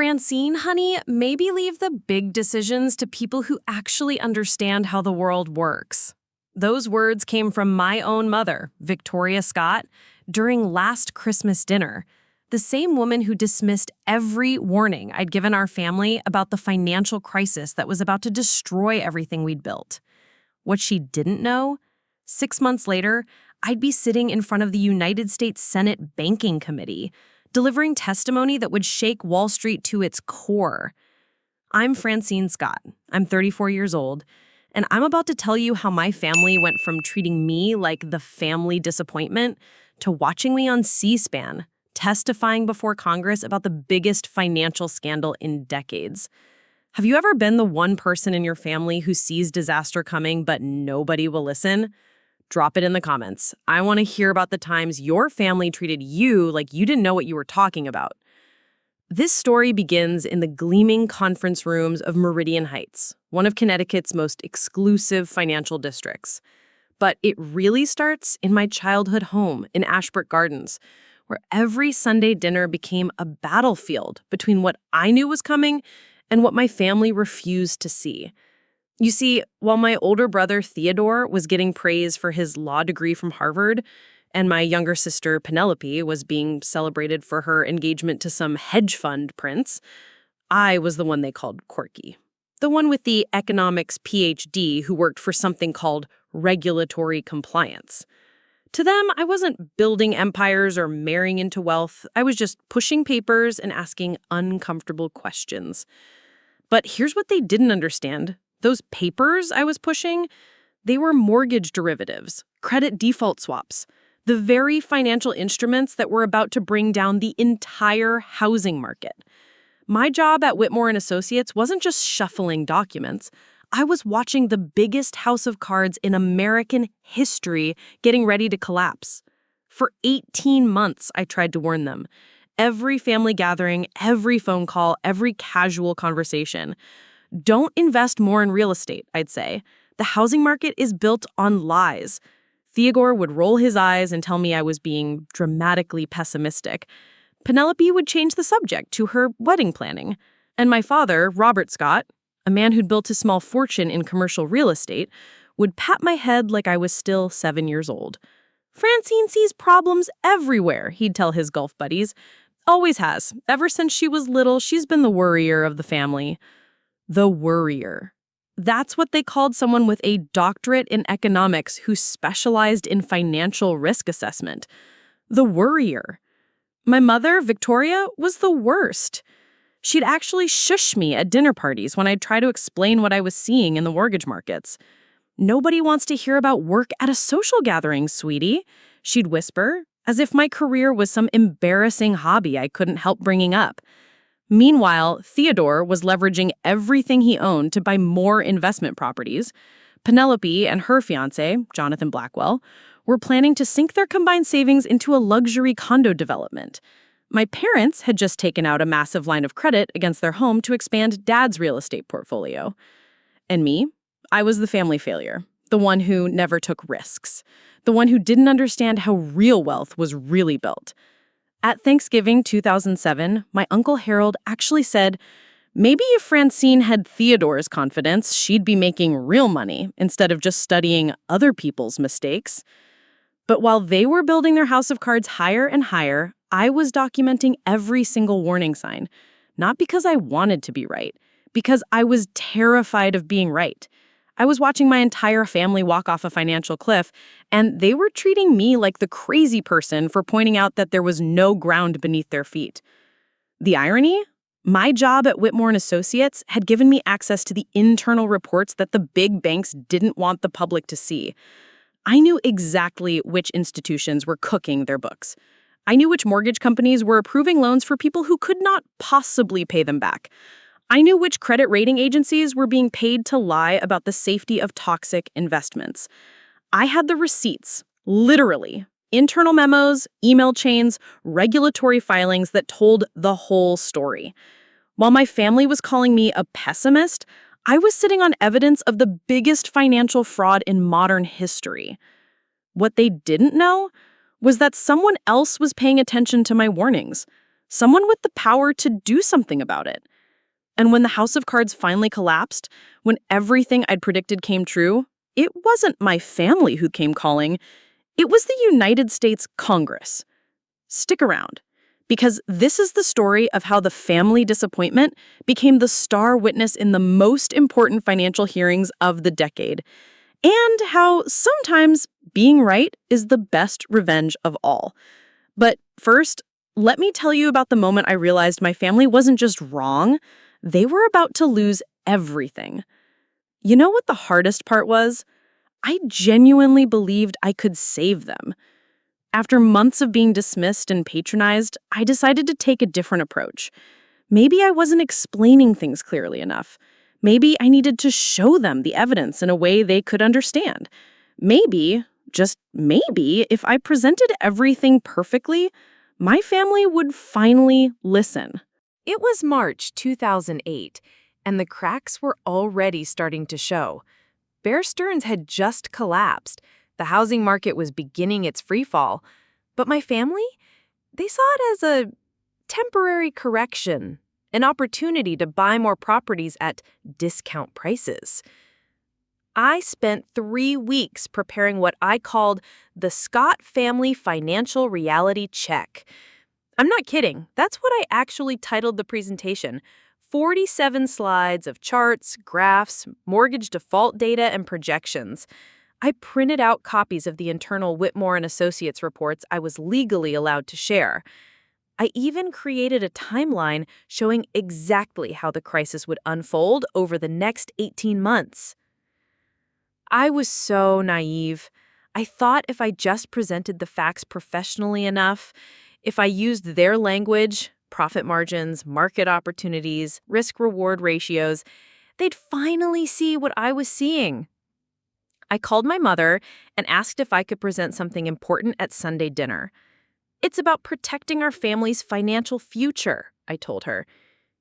Francine, honey, maybe leave the big decisions to people who actually understand how the world works. Those words came from my own mother, Victoria Scott, during last Christmas dinner, the same woman who dismissed every warning I'd given our family about the financial crisis that was about to destroy everything we'd built. What she didn't know, 6 months later, I'd be sitting in front of the United States Senate Banking Committee, delivering testimony that would shake Wall Street to its core. I'm Francine Scott. I'm 34 years old, and I'm about to tell you how my family went from treating me like the family disappointment to watching me on C-SPAN, testifying before Congress about the biggest financial scandal in decades. Have you ever been the one person in your family who sees disaster coming but nobody will listen? Drop it in the comments. I want to hear about the times your family treated you like you didn't know what you were talking about. This story begins in the gleaming conference rooms of Meridian Heights, one of Connecticut's most exclusive financial districts. But it really starts in my childhood home in Ashbrook Gardens, where every Sunday dinner became a battlefield between what I knew was coming and what my family refused to see. You see, while my older brother Theodore was getting praise for his law degree from Harvard, and my younger sister Penelope was being celebrated for her engagement to some hedge fund prince, I was the one they called quirky. The one with the economics PhD who worked for something called regulatory compliance. To them, I wasn't building empires or marrying into wealth. I was just pushing papers and asking uncomfortable questions. But here's what they didn't understand. Those papers I was pushing, they were mortgage derivatives, credit default swaps, the very financial instruments that were about to bring down the entire housing market. My job at Whitmore and Associates wasn't just shuffling documents. I was watching the biggest house of cards in American history getting ready to collapse. For 18 months, I tried to warn them. Every family gathering, every phone call, every casual conversation. Don't invest more in real estate, I'd say. The housing market is built on lies. Theodore would roll his eyes and tell me I was being dramatically pessimistic. Penelope would change the subject to her wedding planning. And my father, Robert Scott, a man who'd built a small fortune in commercial real estate, would pat my head like I was still 7 years old. Francine sees problems everywhere, he'd tell his golf buddies. Always has. Ever since she was little, she's been the worrier of the family. The worrier. That's what they called someone with a doctorate in economics who specialized in financial risk assessment. The worrier. My mother, Victoria, was the worst. She'd actually shush me at dinner parties when I'd try to explain what I was seeing in the mortgage markets. Nobody wants to hear about work at a social gathering, sweetie, she'd whisper, as if my career was some embarrassing hobby I couldn't help bringing up. Meanwhile, Theodore was leveraging everything he owned to buy more investment properties. Penelope and her fiancé, Jonathan Blackwell, were planning to sink their combined savings into a luxury condo development. My parents had just taken out a massive line of credit against their home to expand Dad's real estate portfolio. And me? I was the family failure, the one who never took risks, the one who didn't understand how real wealth was really built. At Thanksgiving 2007, my Uncle Harold actually said, maybe if Francine had Theodore's confidence, she'd be making real money instead of just studying other people's mistakes. But while they were building their house of cards higher and higher, I was documenting every single warning sign, not because I wanted to be right, because I was terrified of being right. I was watching my entire family walk off a financial cliff, and they were treating me like the crazy person for pointing out that there was no ground beneath their feet. The irony? My job at Whitmore and Associates had given me access to the internal reports that the big banks didn't want the public to see. I knew exactly which institutions were cooking their books. I knew which mortgage companies were approving loans for people who could not possibly pay them back. I knew which credit rating agencies were being paid to lie about the safety of toxic investments. I had the receipts, literally, internal memos, email chains, regulatory filings that told the whole story. While my family was calling me a pessimist, I was sitting on evidence of the biggest financial fraud in modern history. What they didn't know was that someone else was paying attention to my warnings. someone with the power to do something about it. And when the House of Cards finally collapsed, when everything I'd predicted came true, it wasn't my family who came calling. It was the United States Congress. Stick around, because this is the story of how the family disappointment became the star witness in the most important financial hearings of the decade, and how sometimes being right is the best revenge of all. But first, let me tell you about the moment I realized my family wasn't just wrong, they were about to lose everything. You know what the hardest part was? I genuinely believed I could save them. After months of being dismissed and patronized, I decided to take a different approach. Maybe I wasn't explaining things clearly enough. Maybe I needed to show them the evidence in a way they could understand. Maybe, just maybe, if I presented everything perfectly, my family would finally listen. It was March 2008, and the cracks were already starting to show. Bear Stearns had just collapsed. The housing market was beginning its freefall. But my family? They saw it as a temporary correction, an opportunity to buy more properties at discount prices. I spent 3 weeks preparing what I called the Scott Family Financial Reality Check. I'm not kidding. That's what I actually titled the presentation. 47 slides of charts, graphs, mortgage default data, and projections. I printed out copies of the internal Whitmore and Associates reports I was legally allowed to share. I even created a timeline showing exactly how the crisis would unfold over the next 18 months. I was so naive. I thought if I just presented the facts professionally enough, if I used their language, profit margins, market opportunities, risk-reward ratios, they'd finally see what I was seeing. I called my mother and asked if I could present something important at Sunday dinner. It's about protecting our family's financial future, I told her.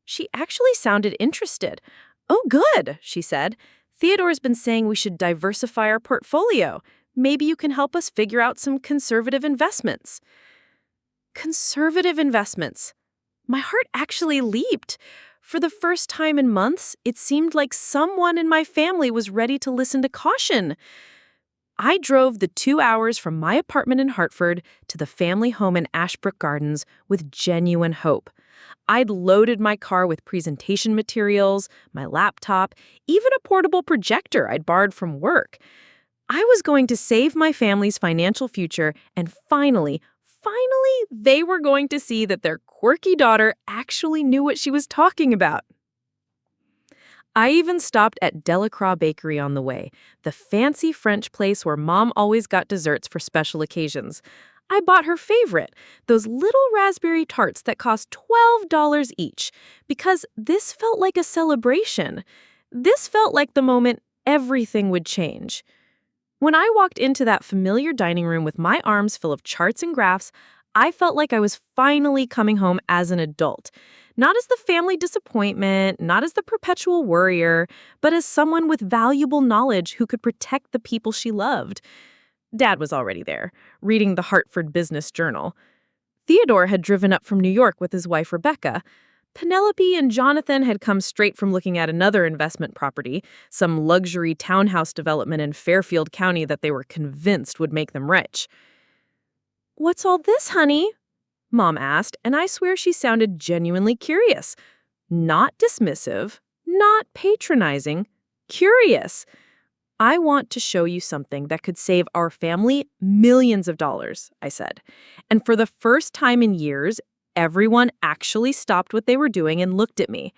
She actually sounded interested. Oh, good, she said. Theodore's been saying we should diversify our portfolio. Maybe you can help us figure out some conservative investments. Conservative investments. My heart actually leaped. For the first time in months, it seemed like someone in my family was ready to listen to caution. I drove the 2 hours from my apartment in Hartford to the family home in Ashbrook Gardens with genuine hope. I'd loaded my car with presentation materials, my laptop, even a portable projector I'd borrowed from work. I was going to save my family's financial future, and finally, they were going to see that their quirky daughter actually knew what she was talking about. I even stopped at Delacroix Bakery on the way, the fancy French place where Mom always got desserts for special occasions. I bought her favorite, those little raspberry tarts that cost $12 each, because this felt like a celebration. This felt like the moment everything would change. When I walked into that familiar dining room with my arms full of charts and graphs, I felt like I was finally coming home as an adult. Not as the family disappointment, not as the perpetual worrier, but as someone with valuable knowledge who could protect the people she loved. Dad was already there, reading the Hartford Business Journal. Theodore had driven up from New York with his wife Rebecca. Penelope and Jonathan had come straight from looking at another investment property, some luxury townhouse development in Fairfield County that they were convinced would make them rich. "What's all this, honey?" Mom asked, and I swear she sounded genuinely curious. Not dismissive, not patronizing, curious. "I want to show you something that could save our family millions of dollars," I said. And for the first time in years, everyone actually stopped what they were doing and looked at me.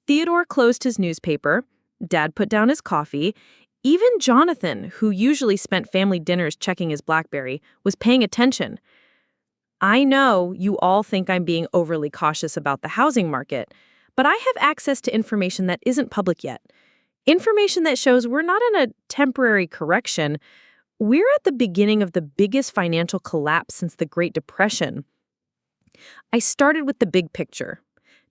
Theodore closed his newspaper. Dad put down his coffee. Even Jonathan, who usually spent family dinners checking his BlackBerry, was paying attention. I know you all think I'm being overly cautious about the housing market, but I have access to information that isn't public yet. Information that shows we're not in a temporary correction. We're at the beginning of the biggest financial collapse since the Great Depression. I started with the big picture.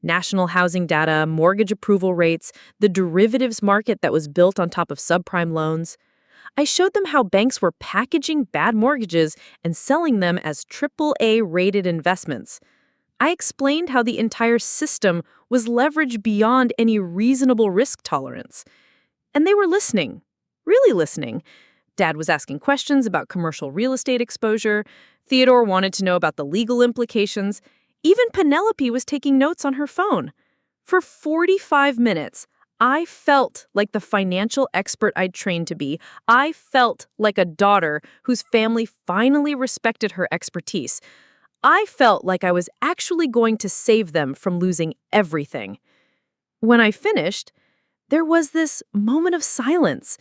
National housing data, mortgage approval rates, the derivatives market that was built on top of subprime loans. I showed them how banks were packaging bad mortgages and selling them as AAA-rated investments. I explained how the entire system was leveraged beyond any reasonable risk tolerance. And they were listening, really listening. Dad was asking questions about commercial real estate exposure. Theodore wanted to know about the legal implications. Even Penelope was taking notes on her phone. For 45 minutes, I felt like the financial expert I'd trained to be. I felt like a daughter whose family finally respected her expertise. I felt like I was actually going to save them from losing everything. When I finished, there was this moment of silence,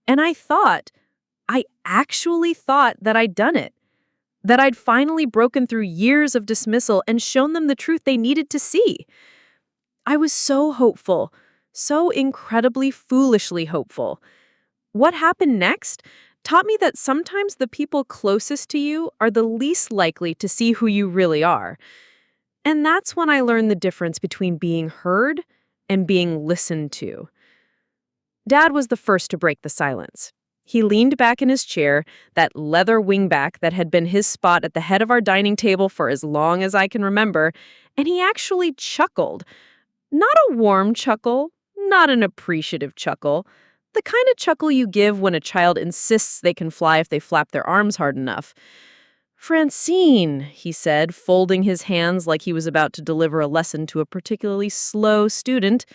and I actually thought that I'd done it, that I'd finally broken through years of dismissal and shown them the truth they needed to see. I was so hopeful, so incredibly foolishly hopeful. What happened next taught me that sometimes the people closest to you are the least likely to see who you really are. And that's when I learned the difference between being heard and being listened to. Dad was the first to break the silence. He leaned back in his chair, that leather wingback that had been his spot at the head of our dining table for as long as I can remember, and he actually chuckled. Not a warm chuckle, not an appreciative chuckle, the kind of chuckle you give when a child insists they can fly if they flap their arms hard enough. "Francine," he said, folding his hands like he was about to deliver a lesson to a particularly slow student,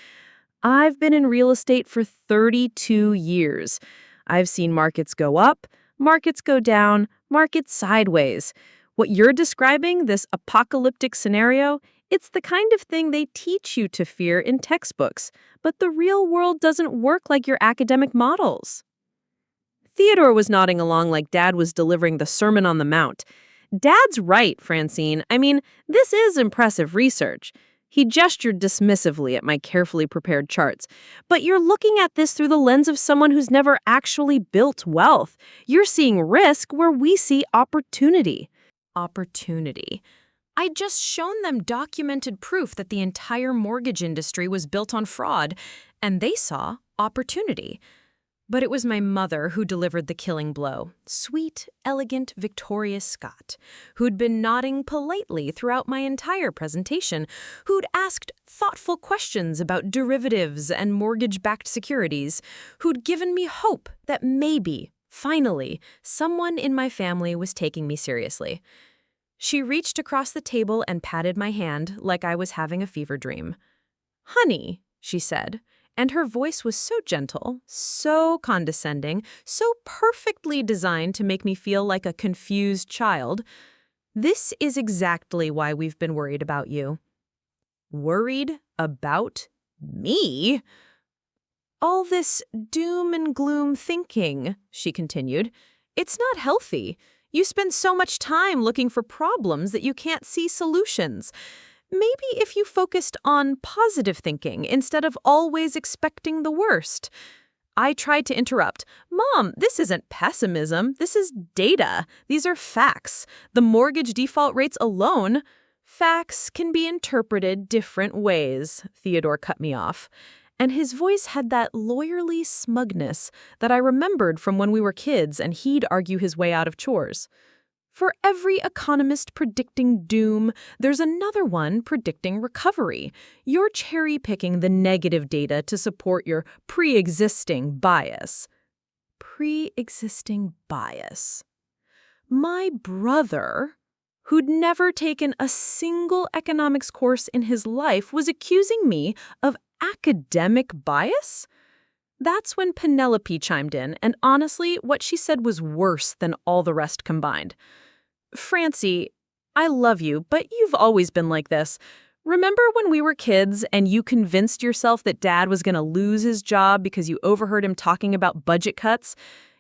"I've been in real estate for 32 years. I've seen markets go up, markets go down, markets sideways. What you're describing, this apocalyptic scenario, it's the kind of thing they teach you to fear in textbooks, but the real world doesn't work like your academic models." Theodore was nodding along like Dad was delivering the Sermon on the Mount. "Dad's right, Francine. I mean, this is impressive research." He gestured dismissively at my carefully prepared charts. "But you're looking at this through the lens of someone who's never actually built wealth. You're seeing risk where we see opportunity." Opportunity. I'd just shown them documented proof that the entire mortgage industry was built on fraud, and they saw opportunity. But it was my mother who delivered the killing blow. Sweet, elegant Victoria Scott, who'd been nodding politely throughout my entire presentation, who'd asked thoughtful questions about derivatives and mortgage-backed securities, who'd given me hope that maybe, finally, someone in my family was taking me seriously. She reached across the table and patted my hand like I was having a fever dream. "Honey," she said, and her voice was so gentle, so condescending, so perfectly designed to make me feel like a confused child. "This is exactly why we've been worried about you." Worried about me? "All this doom and gloom thinking," she continued, "it's not healthy. You spend so much time looking for problems that you can't see solutions. Maybe if you focused on positive thinking instead of always expecting the worst." I tried to interrupt. "Mom, this isn't pessimism. This is data. These are facts. The mortgage default rates alone—" "Facts can be interpreted different ways," Theodore cut me off. And his voice had that lawyerly smugness that I remembered from when we were kids and he'd argue his way out of chores. "For every economist predicting doom, there's another one predicting recovery. You're cherry-picking the negative data to support your pre-existing bias." Pre-existing bias. My brother, who'd never taken a single economics course in his life, was accusing me of academic bias? That's when Penelope chimed in, and honestly, what she said was worse than all the rest combined. "Francie, I love you, but you've always been like this. Remember when we were kids and you convinced yourself that Dad was going to lose his job because you overheard him talking about budget cuts?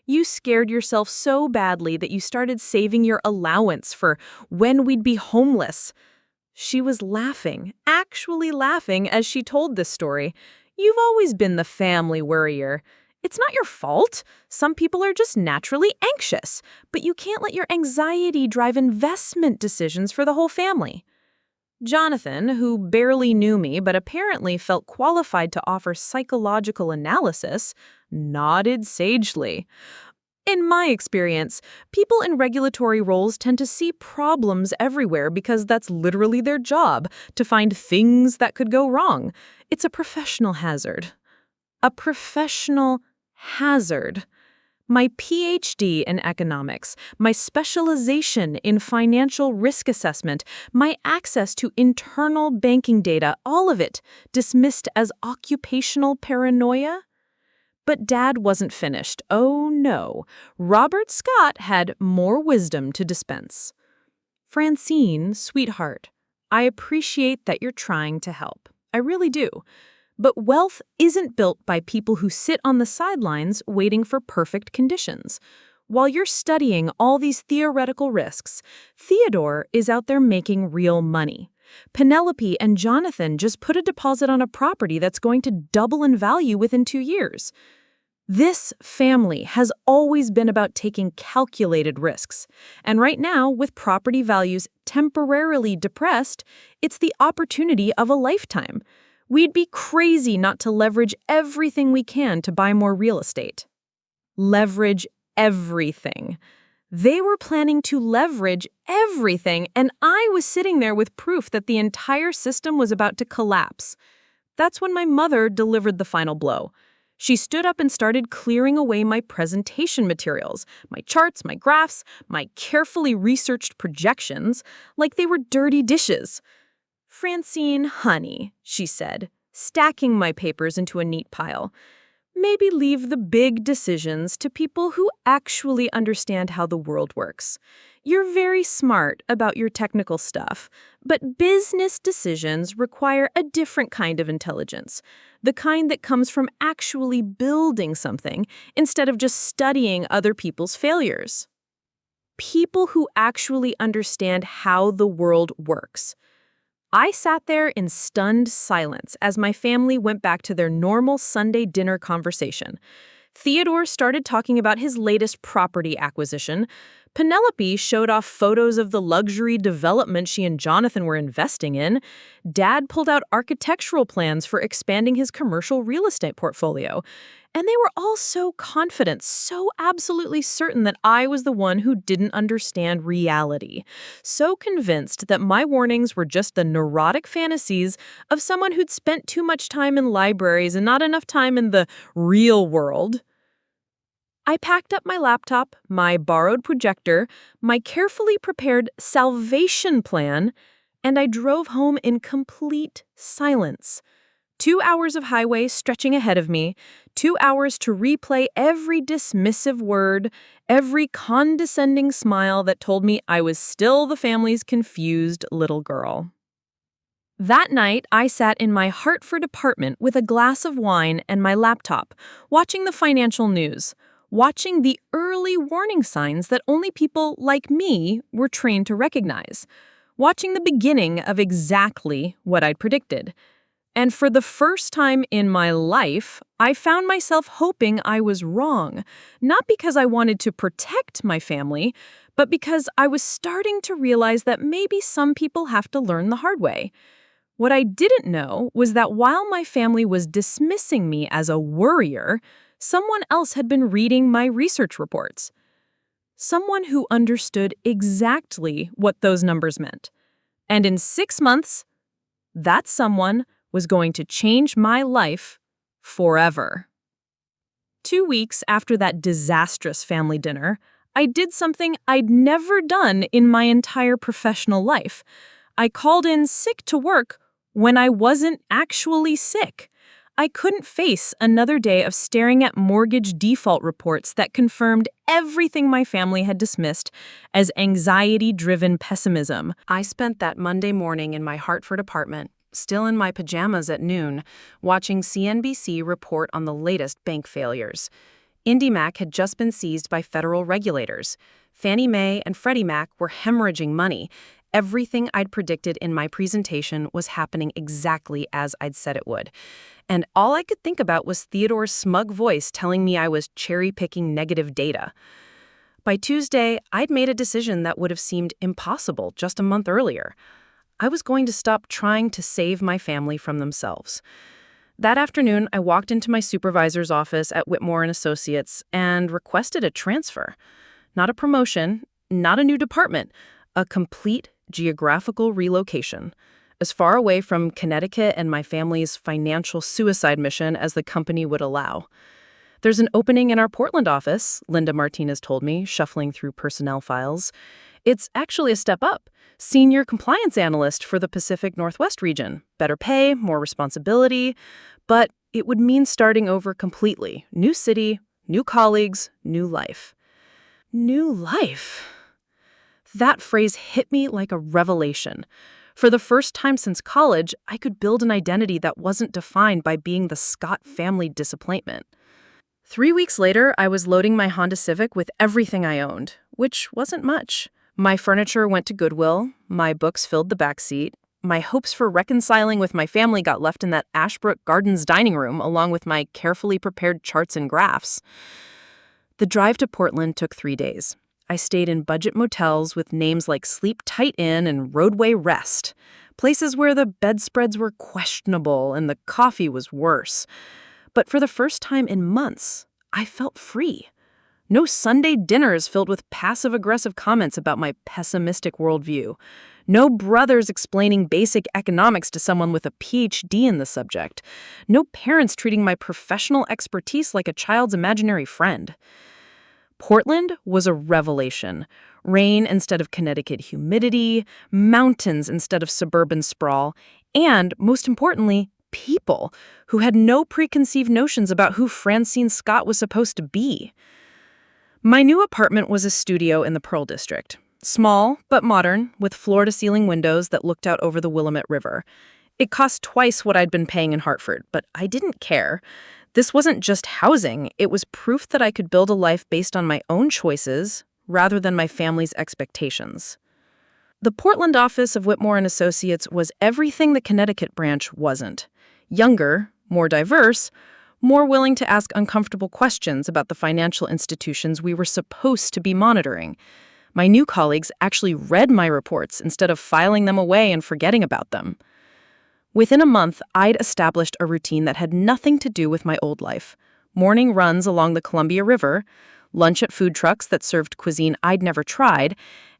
You scared yourself so badly that you started saving your allowance for when we'd be homeless." She was laughing, actually laughing, as she told this story. "You've always been the family worrier. It's not your fault. Some people are just naturally anxious, but you can't let your anxiety drive investment decisions for the whole family." Jonathan, who barely knew me but apparently felt qualified to offer psychological analysis, nodded sagely. In my experience, people in regulatory roles tend to see problems everywhere because that's literally their job, to find things that could go wrong. It's a professional hazard. A professional hazard. My PhD in economics, my specialization in financial risk assessment, my access to internal banking data, all of it dismissed as occupational paranoia? But Dad wasn't finished. Oh no, Robert Scott had more wisdom to dispense. Francine, sweetheart, I appreciate that you're trying to help. I really do. But wealth isn't built by people who sit on the sidelines waiting for perfect conditions. While you're studying all these theoretical risks, Theodore is out there making real money. Penelope and Jonathan just put a deposit on a property that's going to double in value within 2 years. This family has always been about taking calculated risks. And right now, with property values temporarily depressed, it's the opportunity of a lifetime. We'd be crazy not to leverage everything we can to buy more real estate. Leverage everything. They were planning to leverage everything, and I was sitting there with proof that the entire system was about to collapse. That's when my mother delivered the final blow. She stood up and started clearing away my presentation materials, my charts, my graphs, my carefully researched projections, like they were dirty dishes. "Francine, honey," she said, stacking my papers into a neat pile, "maybe leave the big decisions to people who actually understand how the world works. You're very smart about your technical stuff, but business decisions require a different kind of intelligence, the kind that comes from actually building something instead of just studying other people's failures. People who actually understand how the world works." I sat there in stunned silence as my family went back to their normal Sunday dinner conversation. Theodore started talking about his latest property acquisition. Penelope showed off photos of the luxury development she and Jonathan were investing in. Dad pulled out architectural plans for expanding his commercial real estate portfolio. And they were all so confident, so absolutely certain that I was the one who didn't understand reality. So convinced that my warnings were just the neurotic fantasies of someone who'd spent too much time in libraries and not enough time in the real world. I packed up my laptop, my borrowed projector, my carefully prepared salvation plan, and I drove home in complete silence. 2 hours of highway stretching ahead of me, 2 hours to replay every dismissive word, every condescending smile that told me I was still the family's confused little girl. That night, I sat in my Hartford apartment with a glass of wine and my laptop, watching the financial news, watching the early warning signs that only people like me were trained to recognize, watching the beginning of exactly what I'd predicted. And for the first time in my life, I found myself hoping I was wrong, not because I wanted to protect my family, but because I was starting to realize that maybe some people have to learn the hard way. What I didn't know was that while my family was dismissing me as a worrier, someone else had been reading my research reports. Someone who understood exactly what those numbers meant. And in 6 months, that someone was going to change my life forever. 2 weeks after that disastrous family dinner, I did something I'd never done in my entire professional life. I called in sick to work when I wasn't actually sick. I couldn't face another day of staring at mortgage default reports that confirmed everything my family had dismissed as anxiety-driven pessimism. I spent that Monday morning in my Hartford apartment, still in my pajamas at noon, watching CNBC report on the latest bank failures. IndyMac had just been seized by federal regulators. Fannie Mae and Freddie Mac were hemorrhaging money. Everything I'd predicted in my presentation was happening exactly as I'd said it would. And all I could think about was Theodore's smug voice telling me I was cherry-picking negative data. By Tuesday, I'd made a decision that would have seemed impossible just a month earlier. I was going to stop trying to save my family from themselves. That afternoon, I walked into my supervisor's office at Whitmore and Associates and requested a transfer. Not a promotion, not a new department, a complete geographical relocation, as far away from Connecticut and my family's financial suicide mission as the company would allow. There's an opening in our Portland office, Linda Martinez told me, shuffling through personnel files. It's actually a step up. Senior compliance analyst for the Pacific Northwest region. Better pay, more responsibility, but it would mean starting over completely. New city, new colleagues, new life. New life. That phrase hit me like a revelation. For the first time since college, I could build an identity that wasn't defined by being the Scott family disappointment. 3 weeks later, I was loading my Honda Civic with everything I owned, which wasn't much. My furniture went to Goodwill, my books filled the back seat, my hopes for reconciling with my family got left in that Ashbrook Gardens dining room along with my carefully prepared charts and graphs. The drive to Portland took 3 days. I stayed in budget motels with names like Sleep Tight Inn and Roadway Rest, places where the bedspreads were questionable and the coffee was worse. But for the first time in months, I felt free. No Sunday dinners filled with passive-aggressive comments about my pessimistic worldview. No brothers explaining basic economics to someone with a PhD in the subject. No parents treating my professional expertise like a child's imaginary friend. Portland was a revelation. Rain instead of Connecticut humidity, mountains instead of suburban sprawl, and, most importantly, people who had no preconceived notions about who Francine Scott was supposed to be. My new apartment was a studio in the Pearl District. Small, but modern, with floor-to-ceiling windows that looked out over the Willamette River. It cost twice what I'd been paying in Hartford, but I didn't care. This wasn't just housing, it was proof that I could build a life based on my own choices, rather than my family's expectations. The Portland office of Whitmore and Associates was everything the Connecticut branch wasn't. Younger, more diverse, more willing to ask uncomfortable questions about the financial institutions we were supposed to be monitoring. My new colleagues actually read my reports instead of filing them away and forgetting about them. Within a month, I'd established a routine that had nothing to do with my old life. Morning runs along the Columbia River, lunch at food trucks that served cuisine I'd never tried,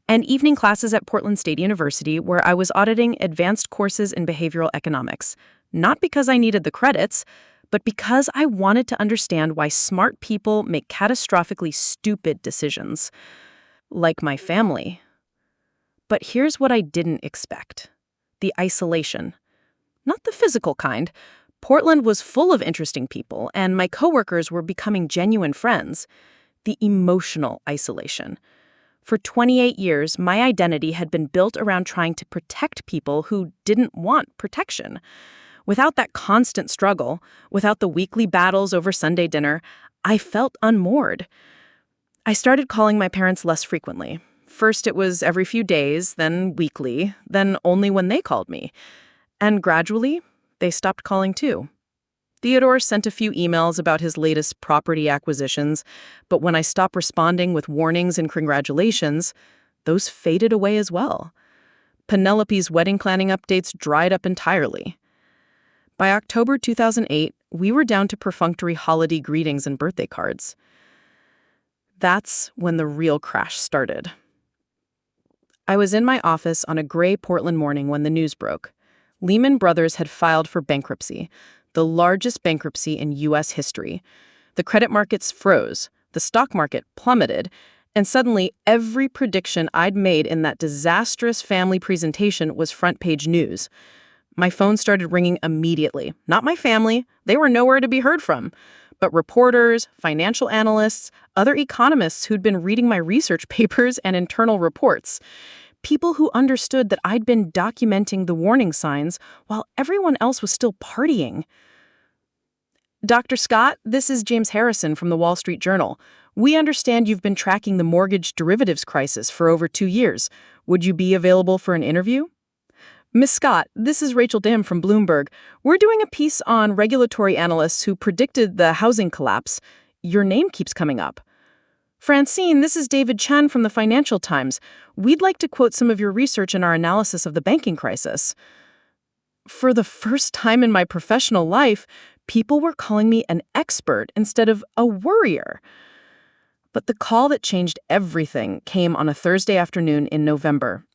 and evening classes at Portland State University where I was auditing advanced courses in behavioral economics. Not because I needed the credits, but because I wanted to understand why smart people make catastrophically stupid decisions. Like my family. But here's what I didn't expect. The isolation. Not the physical kind. Portland was full of interesting people, and my coworkers were becoming genuine friends. The emotional isolation. For 28 years, my identity had been built around trying to protect people who didn't want protection. Without that constant struggle, without the weekly battles over Sunday dinner, I felt unmoored. I started calling my parents less frequently. First it was every few days, then weekly, then only when they called me. And gradually, they stopped calling too. Theodore sent a few emails about his latest property acquisitions, but when I stopped responding with warnings and congratulations, those faded away as well. Penelope's wedding planning updates dried up entirely. By October 2008, we were down to perfunctory holiday greetings and birthday cards. That's when the real crash started. I was in my office on a gray Portland morning when the news broke. Lehman Brothers had filed for bankruptcy, the largest bankruptcy in U.S. history. The credit markets froze, the stock market plummeted, and suddenly every prediction I'd made in that disastrous family presentation was front-page news. My phone started ringing immediately. Not my family, they were nowhere to be heard from, but reporters, financial analysts, other economists who'd been reading my research papers and internal reports. People who understood that I'd been documenting the warning signs while everyone else was still partying. Dr. Scott, this is James Harrison from the Wall Street Journal. We understand you've been tracking the mortgage derivatives crisis for over 2 years. Would you be available for an interview? Ms. Scott, this is Rachel Dim from Bloomberg. We're doing a piece on regulatory analysts who predicted the housing collapse. Your name keeps coming up. Francine, this is David Chen from the Financial Times. We'd like to quote some of your research in our analysis of the banking crisis. For the first time in my professional life, people were calling me an expert instead of a worrier. But the call that changed everything came on a Thursday afternoon in November.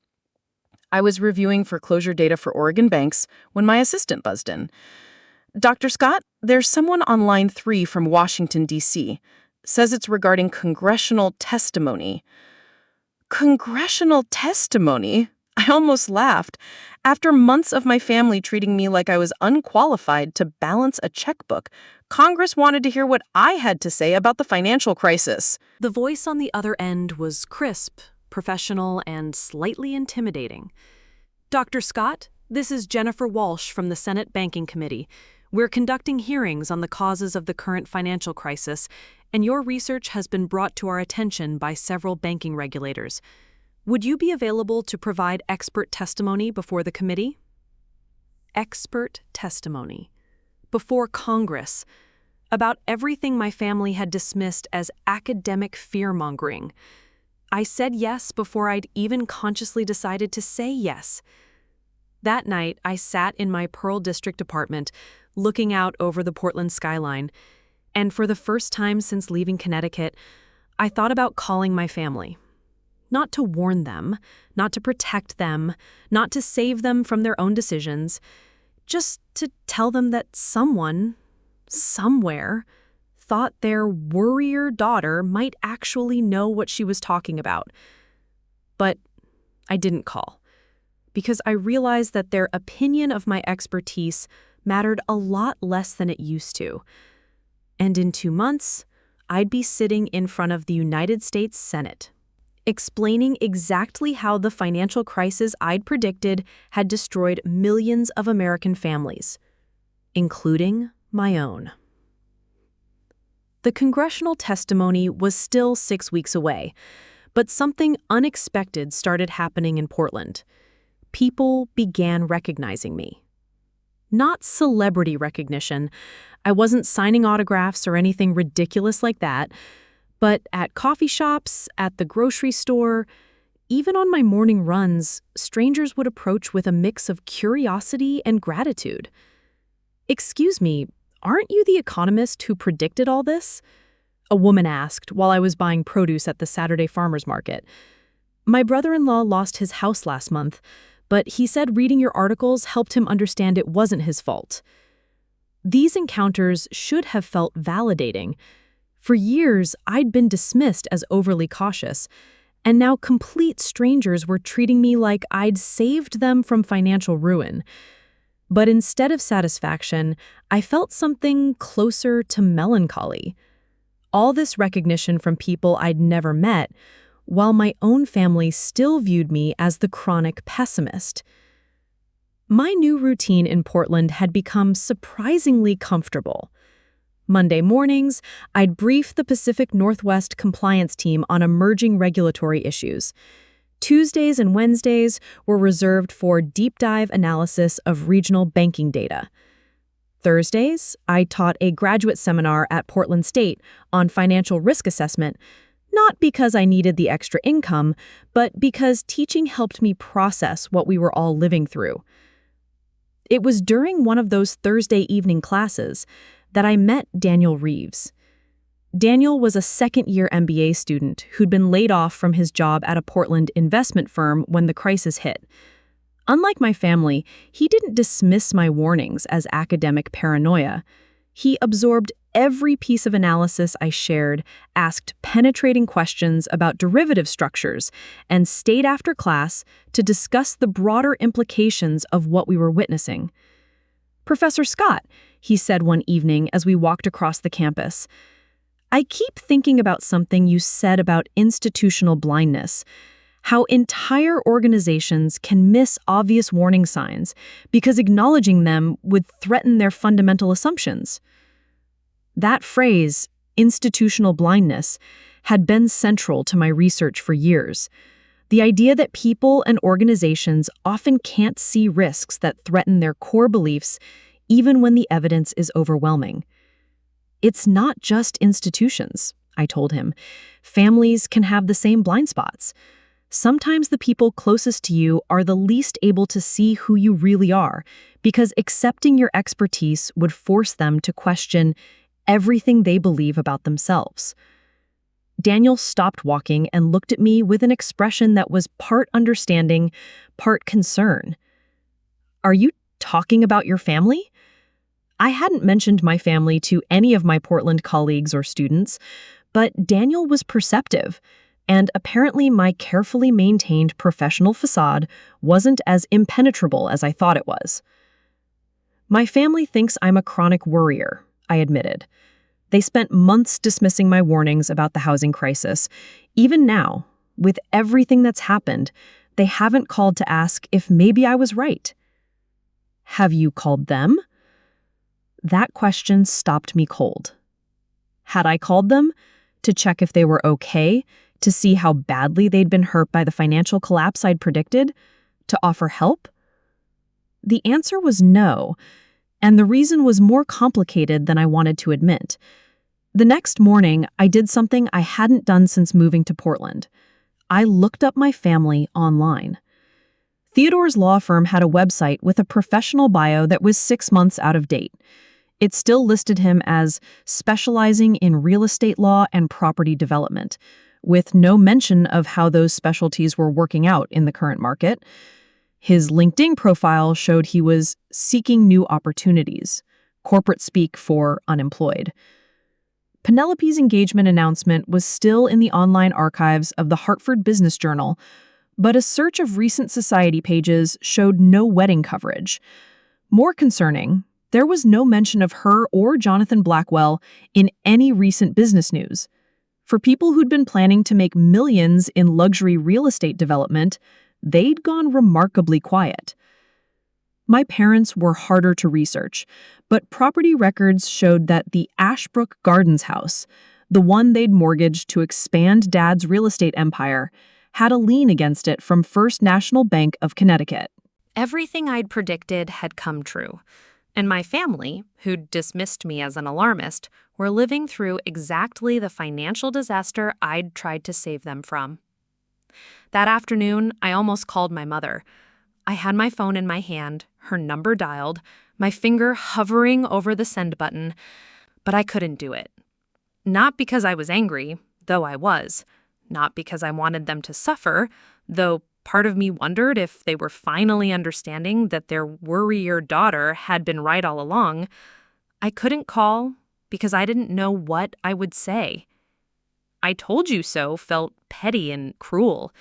I was reviewing foreclosure data for Oregon banks when my assistant buzzed in. Dr. Scott, there's someone on line 3 from Washington, D.C. Says it's regarding congressional testimony. Congressional testimony? I almost laughed. After months of my family treating me like I was unqualified to balance a checkbook, Congress wanted to hear what I had to say about the financial crisis. The voice on the other end was crisp, professional, and slightly intimidating. Dr. Scott, this is Jennifer Walsh from the Senate Banking Committee. We're conducting hearings on the causes of the current financial crisis, and your research has been brought to our attention by several banking regulators. Would you be available to provide expert testimony before the committee? Expert testimony. Before Congress. About everything my family had dismissed as academic fear-mongering. I said yes before I'd even consciously decided to say yes. That night, I sat in my Pearl District apartment, looking out over the Portland skyline, and for the first time since leaving Connecticut, I thought about calling my family. Not to warn them, not to protect them, not to save them from their own decisions, just to tell them that someone, somewhere, thought their worrier daughter might actually know what she was talking about. But I didn't call, because I realized that their opinion of my expertise mattered a lot less than it used to. And in 2 months, I'd be sitting in front of the United States Senate, explaining exactly how the financial crisis I'd predicted had destroyed millions of American families, including my own. The congressional testimony was still 6 weeks away, but something unexpected started happening in Portland. People began recognizing me. Not celebrity recognition. I wasn't signing autographs or anything ridiculous like that, but at coffee shops, at the grocery store, even on my morning runs, strangers would approach with a mix of curiosity and gratitude. "Excuse me, aren't you the economist who predicted all this?" a woman asked while I was buying produce at the Saturday farmers market. "My brother-in-law lost his house last month, but he said reading your articles helped him understand it wasn't his fault." These encounters should have felt validating. For years, I'd been dismissed as overly cautious, and now complete strangers were treating me like I'd saved them from financial ruin. But instead of satisfaction, I felt something closer to melancholy. All this recognition from people I'd never met, while my own family still viewed me as the chronic pessimist. My new routine in Portland had become surprisingly comfortable. Monday mornings, I'd brief the Pacific Northwest compliance team on emerging regulatory issues. Tuesdays and Wednesdays were reserved for deep dive analysis of regional banking data. Thursdays, I taught a graduate seminar at Portland State on financial risk assessment, not because I needed the extra income, but because teaching helped me process what we were all living through. It was during one of those Thursday evening classes that I met Daniel Reeves. Daniel was a second-year MBA student who'd been laid off from his job at a Portland investment firm when the crisis hit. Unlike my family, he didn't dismiss my warnings as academic paranoia. He absorbed every piece of analysis I shared, asked penetrating questions about derivative structures, and stayed after class to discuss the broader implications of what we were witnessing. "Professor Scott," he said one evening as we walked across the campus, "I keep thinking about something you said about institutional blindness, how entire organizations can miss obvious warning signs because acknowledging them would threaten their fundamental assumptions." That phrase, institutional blindness, had been central to my research for years. The idea that people and organizations often can't see risks that threaten their core beliefs, even when the evidence is overwhelming. "It's not just institutions," I told him. "Families can have the same blind spots. Sometimes the people closest to you are the least able to see who you really are, because accepting your expertise would force them to question everything they believe about themselves. Daniel stopped walking and looked at me with an expression that was part understanding, part concern. "Are you talking about your family?" I hadn't mentioned my family to any of my Portland colleagues or students, but Daniel was perceptive, and apparently my carefully maintained professional facade wasn't as impenetrable as I thought it was. "My family thinks I'm a chronic worrier," I admitted. They spent months dismissing my warnings about the housing crisis. Even now, with everything that's happened, they haven't called to ask if maybe I was right. "Have you called them?" That question stopped me cold. Had I called them to check if they were okay, to see how badly they'd been hurt by the financial collapse I'd predicted, to offer help? The answer was no, and the reason was more complicated than I wanted to admit. The next morning, I did something I hadn't done since moving to Portland. I looked up my family online. Theodore's law firm had a website with a professional bio that was 6 months out of date. It still listed him as specializing in real estate law and property development, with no mention of how those specialties were working out in the current market. His LinkedIn profile showed he was seeking new opportunities, corporate speak for unemployed. Penelope's engagement announcement was still in the online archives of the Hartford Business Journal, but a search of recent society pages showed no wedding coverage. More concerning, there was no mention of her or Jonathan Blackwell in any recent business news. For people who'd been planning to make millions in luxury real estate development, they'd gone remarkably quiet. My parents were harder to research, but property records showed that the Ashbrook Gardens house, the one they'd mortgaged to expand Dad's real estate empire, had a lien against it from First National Bank of Connecticut. Everything I'd predicted had come true, and my family, who'd dismissed me as an alarmist, were living through exactly the financial disaster I'd tried to save them from. That afternoon, I almost called my mother. I had my phone in my hand, her number dialed, my finger hovering over the send button, but I couldn't do it. Not because I was angry, though I was. Not because I wanted them to suffer, though part of me wondered if they were finally understanding that their worrier daughter had been right all along. I couldn't call because I didn't know what I would say. "I told you so" felt petty and cruel.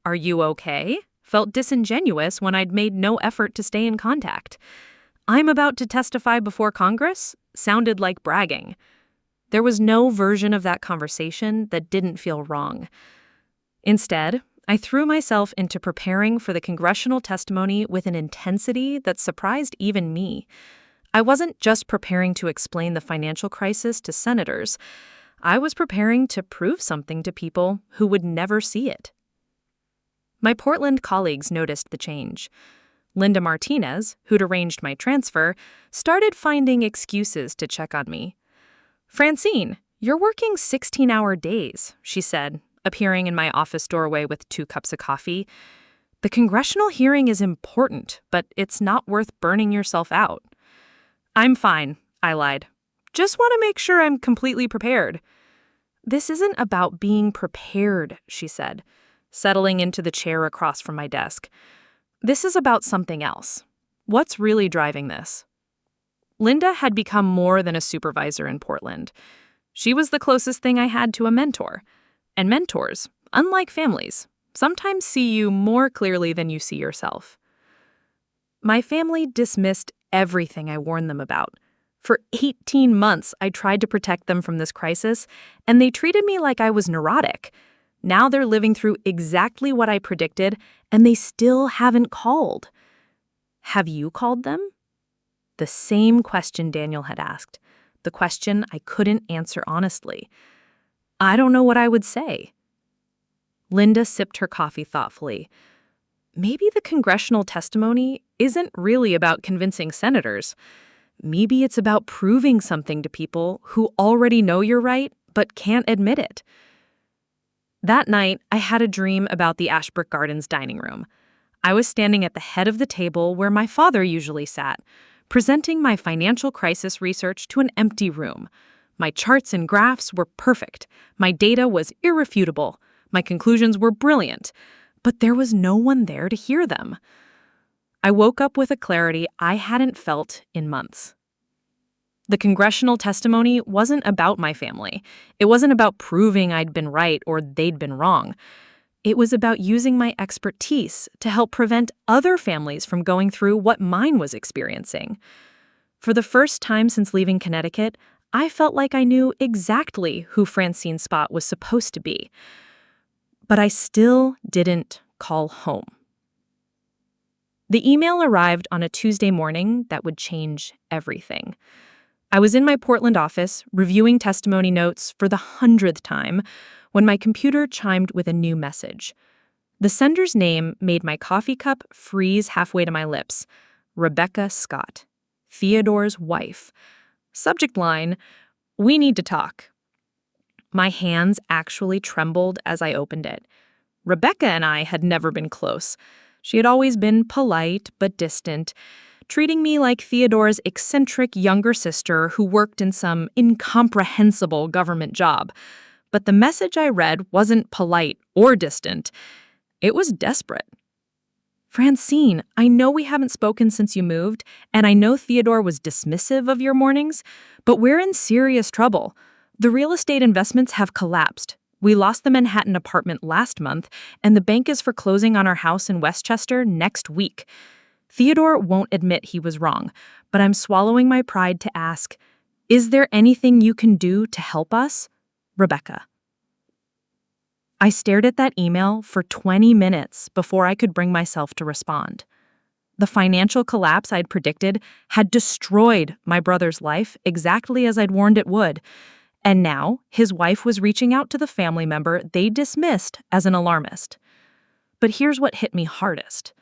"Are you okay?" felt disingenuous when I'd made no effort to stay in contact. "I'm about to testify before Congress" sounded like bragging. There was no version of that conversation that didn't feel wrong. Instead, I threw myself into preparing for the congressional testimony with an intensity that surprised even me. I wasn't just preparing to explain the financial crisis to senators. I was preparing to prove something to people who would never see it. My Portland colleagues noticed the change. Linda Martinez, who'd arranged my transfer, started finding excuses to check on me. "Francine, you're working 16-hour days," she said, appearing in my office doorway with 2 cups of coffee. "The congressional hearing is important, but it's not worth burning yourself out." "I'm fine," I lied. "Just want to make sure I'm completely prepared." "This isn't about being prepared," she said, settling into the chair across from my desk. "This is about something else. What's really driving this?" Linda had become more than a supervisor in Portland. She was the closest thing I had to a mentor. And mentors, unlike families, sometimes see you more clearly than you see yourself. My family dismissed everything I warned them about. For 18 months, I tried to protect them from this crisis, and they treated me like I was neurotic. Now they're living through exactly what I predicted, and they still haven't called. "Have you called them?" The same question Daniel had asked, the question I couldn't answer honestly. I don't know what I would say. Linda sipped her coffee thoughtfully. Maybe the congressional testimony isn't really about convincing senators. Maybe it's about proving something to people who already know you're right but can't admit it. That night, I had a dream about the Ashbrook Gardens dining room. I was standing at the head of the table where my father usually sat, presenting my financial crisis research to an empty room. My charts and graphs were perfect. My data was irrefutable. My conclusions were brilliant. But there was no one there to hear them. I woke up with a clarity I hadn't felt in months. The congressional testimony wasn't about my family. It wasn't about proving I'd been right or they'd been wrong. It was about using my expertise to help prevent other families from going through what mine was experiencing. For the first time since leaving Connecticut, I felt like I knew exactly who Francine Spot was supposed to be. But I still didn't call home. The email arrived on a Tuesday morning that would change everything. I was in my Portland office, reviewing testimony notes for the 100th time, when my computer chimed with a new message. The sender's name made my coffee cup freeze halfway to my lips. Rebecca Scott, Theodore's wife. Subject line, "We need to talk." My hands actually trembled as I opened it. Rebecca and I had never been close. She had always been polite but distant, treating me like Theodore's eccentric younger sister who worked in some incomprehensible government job. But the message I read wasn't polite or distant. It was desperate. "Francine, I know we haven't spoken since you moved, and I know Theodore was dismissive of your mornings, but we're in serious trouble. The real estate investments have collapsed. We lost the Manhattan apartment last month, and the bank is foreclosing on our house in Westchester next week. Theodore won't admit he was wrong, but I'm swallowing my pride to ask, is there anything you can do to help us? Rebecca." I stared at that email for 20 minutes before I could bring myself to respond. The financial collapse I'd predicted had destroyed my brother's life exactly as I'd warned it would, and now his wife was reaching out to the family member they dismissed as an alarmist. But here's what hit me hardest.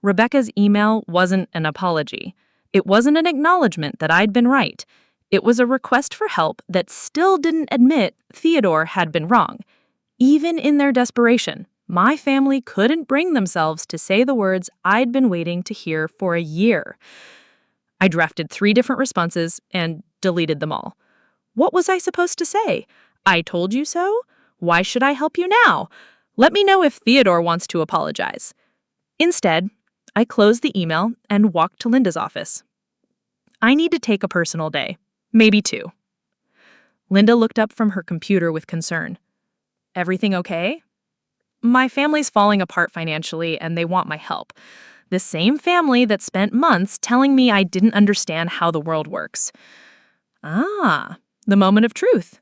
Rebecca's email wasn't an apology. It wasn't an acknowledgement that I'd been right. It was a request for help that still didn't admit Theodore had been wrong. Even in their desperation, my family couldn't bring themselves to say the words I'd been waiting to hear for a year. I drafted 3 different responses and deleted them all. What was I supposed to say? "I told you so? Why should I help you now? Let me know if Theodore wants to apologize." Instead, I closed the email and walked to Linda's office. "I need to take a personal day. Maybe 2. Linda looked up from her computer with concern. "Everything okay?" "My family's falling apart financially and they want my help. The same family that spent months telling me I didn't understand how the world works." Ah, the moment of truth.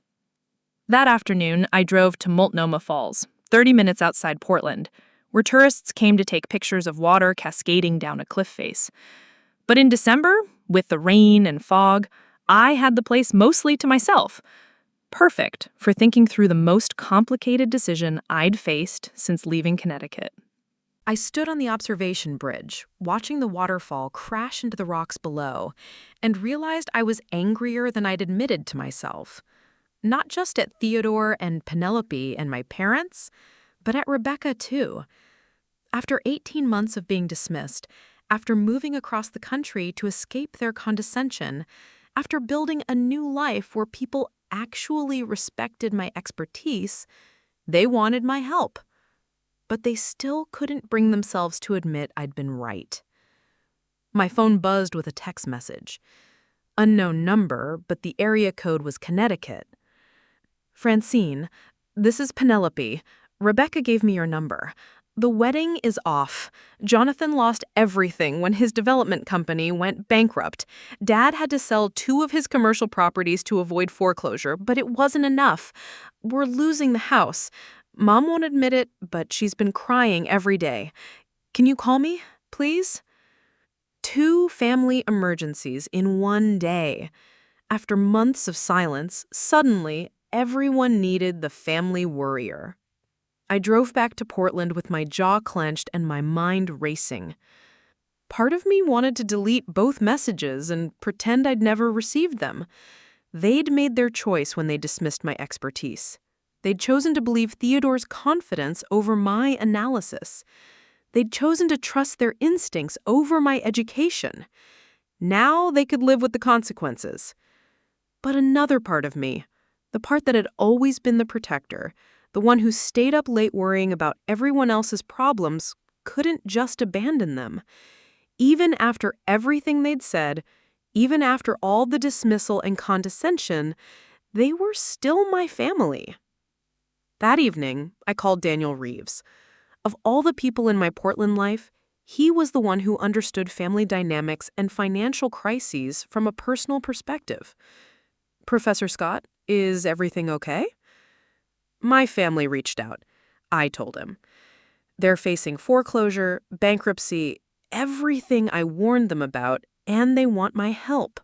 That afternoon, I drove to Multnomah Falls, 30 minutes outside Portland, where tourists came to take pictures of water cascading down a cliff face. But in December, with the rain and fog, I had the place mostly to myself. Perfect for thinking through the most complicated decision I'd faced since leaving Connecticut. I stood on the observation bridge, watching the waterfall crash into the rocks below, and realized I was angrier than I'd admitted to myself. Not just at Theodore and Penelope and my parents, but at Rebecca too. After 18 months of being dismissed, after moving across the country to escape their condescension, after building a new life where people actually respected my expertise, they wanted my help. But they still couldn't bring themselves to admit I'd been right. My phone buzzed with a text message. Unknown number, but the area code was Connecticut. "Francine, this is Penelope. Rebecca gave me your number. The wedding is off. Jonathan lost everything when his development company went bankrupt. Dad had to sell 2 of his commercial properties to avoid foreclosure, but it wasn't enough. We're losing the house. Mom won't admit it, but she's been crying every day. Can you call me, please?" 2 family emergencies in one day. After months of silence, suddenly everyone needed the family worrier. I drove back to Portland with my jaw clenched and my mind racing. Part of me wanted to delete both messages and pretend I'd never received them. They'd made their choice when they dismissed my expertise. They'd chosen to believe Theodore's confidence over my analysis. They'd chosen to trust their instincts over my education. Now they could live with the consequences. But another part of me, the part that had always been the protector, the one who stayed up late worrying about everyone else's problems, couldn't just abandon them. Even after everything they'd said, even after all the dismissal and condescension, they were still my family. That evening, I called Daniel Reeves. Of all the people in my Portland life, he was the one who understood family dynamics and financial crises from a personal perspective. "Professor Scott, is everything okay?" "My family reached out," I told him. "They're facing foreclosure, bankruptcy, everything I warned them about, and they want my help."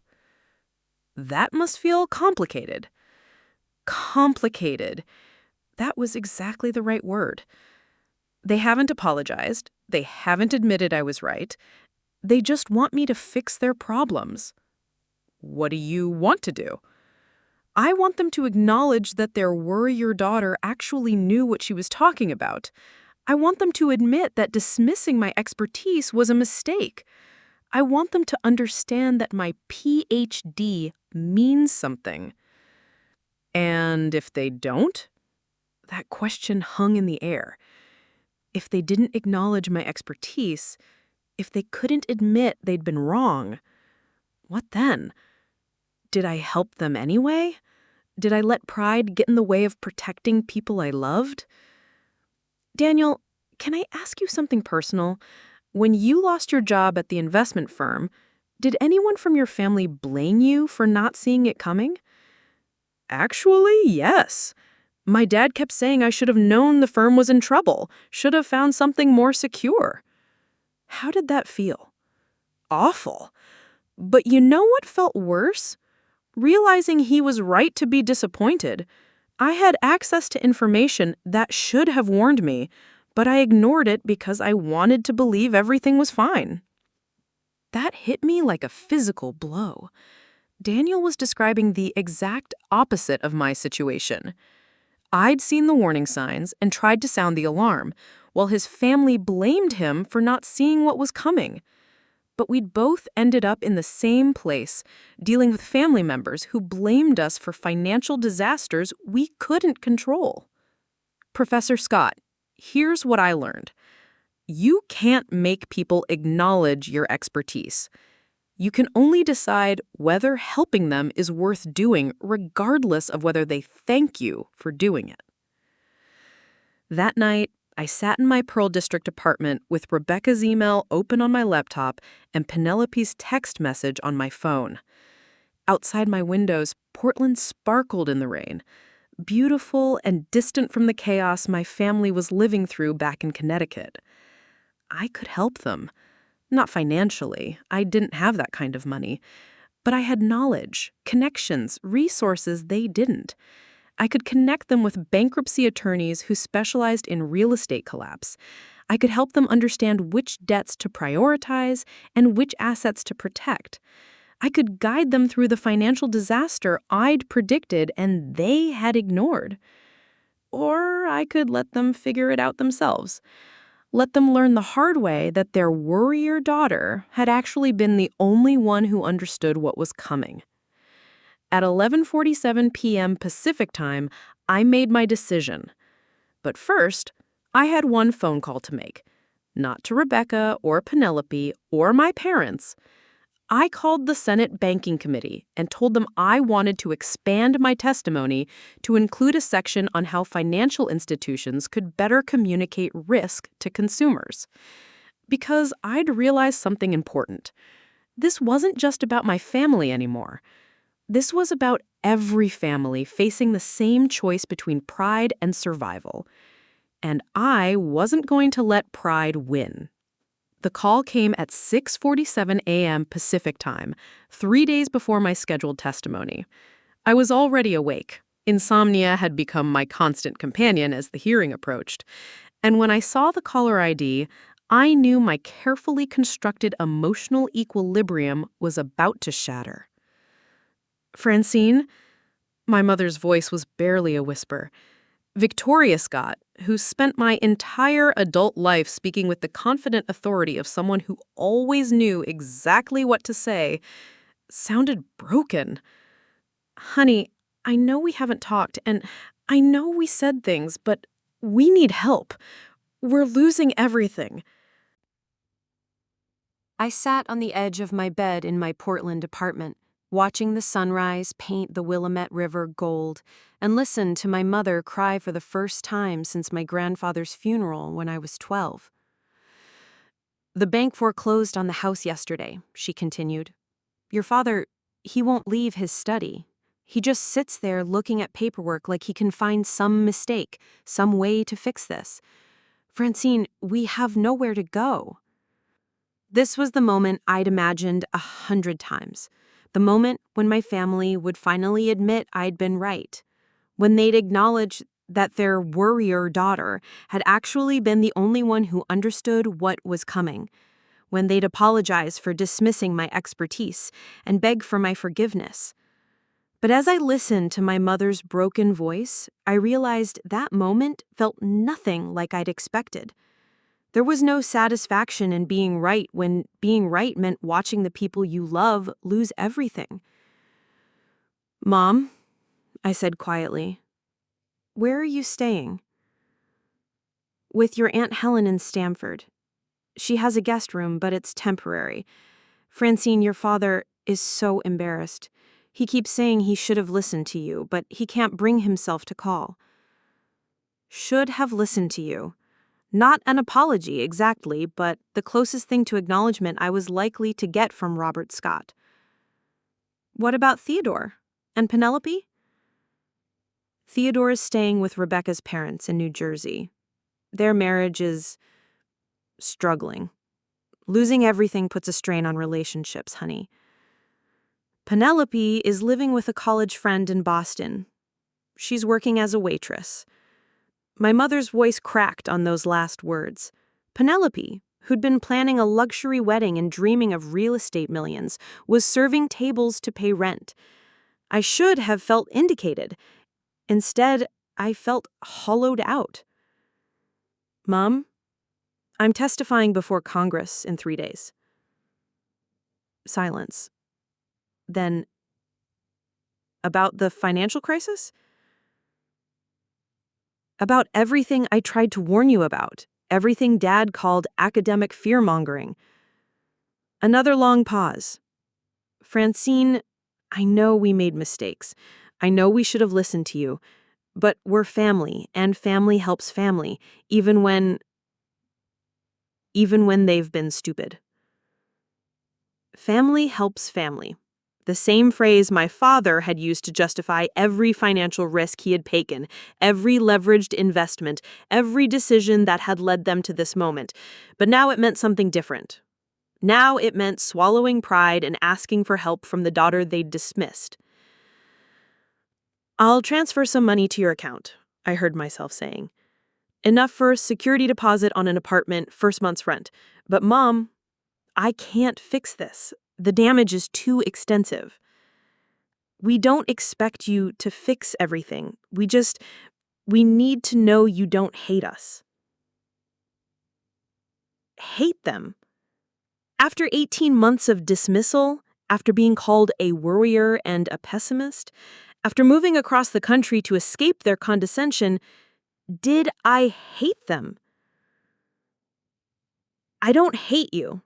"That must feel complicated." Complicated. That was exactly the right word. They haven't apologized. They haven't admitted I was right. They just want me to fix their problems. "What do you want to do?" "I want them to acknowledge that their worrier daughter actually knew what she was talking about. I want them to admit that dismissing my expertise was a mistake. I want them to understand that my PhD means something." And if they don't? That question hung in the air. If they didn't acknowledge my expertise, if they couldn't admit they'd been wrong, what then? Did I help them anyway? Did I let pride get in the way of protecting people I loved? "Daniel, can I ask you something personal? When you lost your job at the investment firm, did anyone from your family blame you for not seeing it coming?" "Actually, yes. My dad kept saying I should have known the firm was in trouble, should have found something more secure." "How did that feel?" "Awful. But you know what felt worse? Realizing he was right to be disappointed. I had access to information that should have warned me, but I ignored it because I wanted to believe everything was fine." That hit me like a physical blow. Daniel was describing the exact opposite of my situation. I'd seen the warning signs and tried to sound the alarm, while his family blamed him for not seeing what was coming. But we'd both ended up in the same place, dealing with family members who blamed us for financial disasters we couldn't control. "Professor Scott, here's what I learned. You can't make people acknowledge your expertise. You can only decide whether helping them is worth doing, regardless of whether they thank you for doing it." That night, I sat in my Pearl District apartment with Rebecca's email open on my laptop and Penelope's text message on my phone. Outside my windows, Portland sparkled in the rain, beautiful and distant from the chaos my family was living through back in Connecticut. I could help them. Not financially, I didn't have that kind of money, but I had knowledge, connections, resources they didn't. I could connect them with bankruptcy attorneys who specialized in real estate collapse. I could help them understand which debts to prioritize and which assets to protect. I could guide them through the financial disaster I'd predicted and they had ignored. Or I could let them figure it out themselves. Let them learn the hard way that their worrier daughter had actually been the only one who understood what was coming. At 11:47 p.m. Pacific time, I made my decision. But first, I had one phone call to make. Not to Rebecca or Penelope or my parents. I called the Senate Banking Committee and told them I wanted to expand my testimony to include a section on how financial institutions could better communicate risk to consumers. Because I'd realized something important. This wasn't just about my family anymore. This was about every family facing the same choice between pride and survival. And I wasn't going to let pride win. The call came at 6:47 a.m. Pacific time, 3 days before my scheduled testimony. I was already awake. Insomnia had become my constant companion as the hearing approached. And when I saw the caller ID, I knew my carefully constructed emotional equilibrium was about to shatter. "Francine?" My mother's voice was barely a whisper. Victoria Scott, who spent my entire adult life speaking with the confident authority of someone who always knew exactly what to say, sounded broken. Honey, I know we haven't talked, and I know we said things, but we need help. We're losing everything. I sat on the edge of my bed in my Portland apartment, watching the sunrise paint the Willamette River gold, and listened to my mother cry for the first time since my grandfather's funeral when I was 12. "The bank foreclosed on the house yesterday," she continued. "Your father, he won't leave his study. He just sits there looking at paperwork like he can find some mistake, some way to fix this. Francine, we have nowhere to go." This was the moment I'd imagined 100 times. The moment when my family would finally admit I'd been right. When they'd acknowledge that their worrier daughter had actually been the only one who understood what was coming. When they'd apologize for dismissing my expertise and beg for my forgiveness. But as I listened to my mother's broken voice, I realized that moment felt nothing like I'd expected. There was no satisfaction in being right when being right meant watching the people you love lose everything. "Mom," I said quietly, "where are you staying?" "With your Aunt Helen in Stamford. She has a guest room, but it's temporary. Francine, your father is so embarrassed. He keeps saying he should have listened to you, but he can't bring himself to call." Should have listened to you. Not an apology, exactly, but the closest thing to acknowledgement I was likely to get from Robert Scott. "What about Theodore? And Penelope?" "Theodore is staying with Rebecca's parents in New Jersey. Their marriage is struggling. Losing everything puts a strain on relationships, honey. Penelope is living with a college friend in Boston. She's working as a waitress." My mother's voice cracked on those last words. Penelope, who'd been planning a luxury wedding and dreaming of real estate millions, was serving tables to pay rent. I should have felt indicated. Instead, I felt hollowed out. "Mom, I'm testifying before Congress in 3 days." Silence. Then, "About the financial crisis?" "About everything I tried to warn you about, everything Dad called academic fear-mongering." Another long pause. "Francine, I know we made mistakes. I know we should have listened to you. But we're family, and family helps family, even when they've been stupid." Family helps family. The same phrase my father had used to justify every financial risk he had taken, every leveraged investment, every decision that had led them to this moment. But now it meant something different. Now it meant swallowing pride and asking for help from the daughter they'd dismissed. "I'll transfer some money to your account," I heard myself saying. "Enough for a security deposit on an apartment, first month's rent. But Mom, I can't fix this. The damage is too extensive." "We don't expect you to fix everything. We need to know you don't hate us." Hate them? After 18 months of dismissal, after being called a worrier and a pessimist, after moving across the country to escape their condescension, did I hate them? "I don't hate you."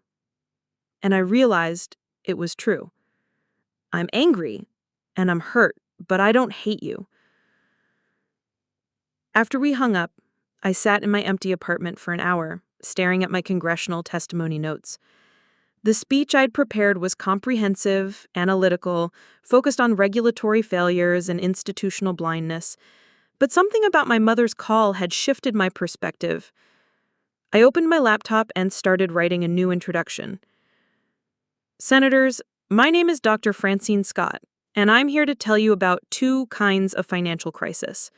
And I realized it was true. "I'm angry and I'm hurt, but I don't hate you." After we hung up, I sat in my empty apartment for an hour, staring at my congressional testimony notes. The speech I'd prepared was comprehensive, analytical, focused on regulatory failures and institutional blindness. But something about my mother's call had shifted my perspective. I opened my laptop and started writing a new introduction. "Senators, my name is Dr. Francine Scott, and I'm here to tell you about 2 kinds of financial crisis.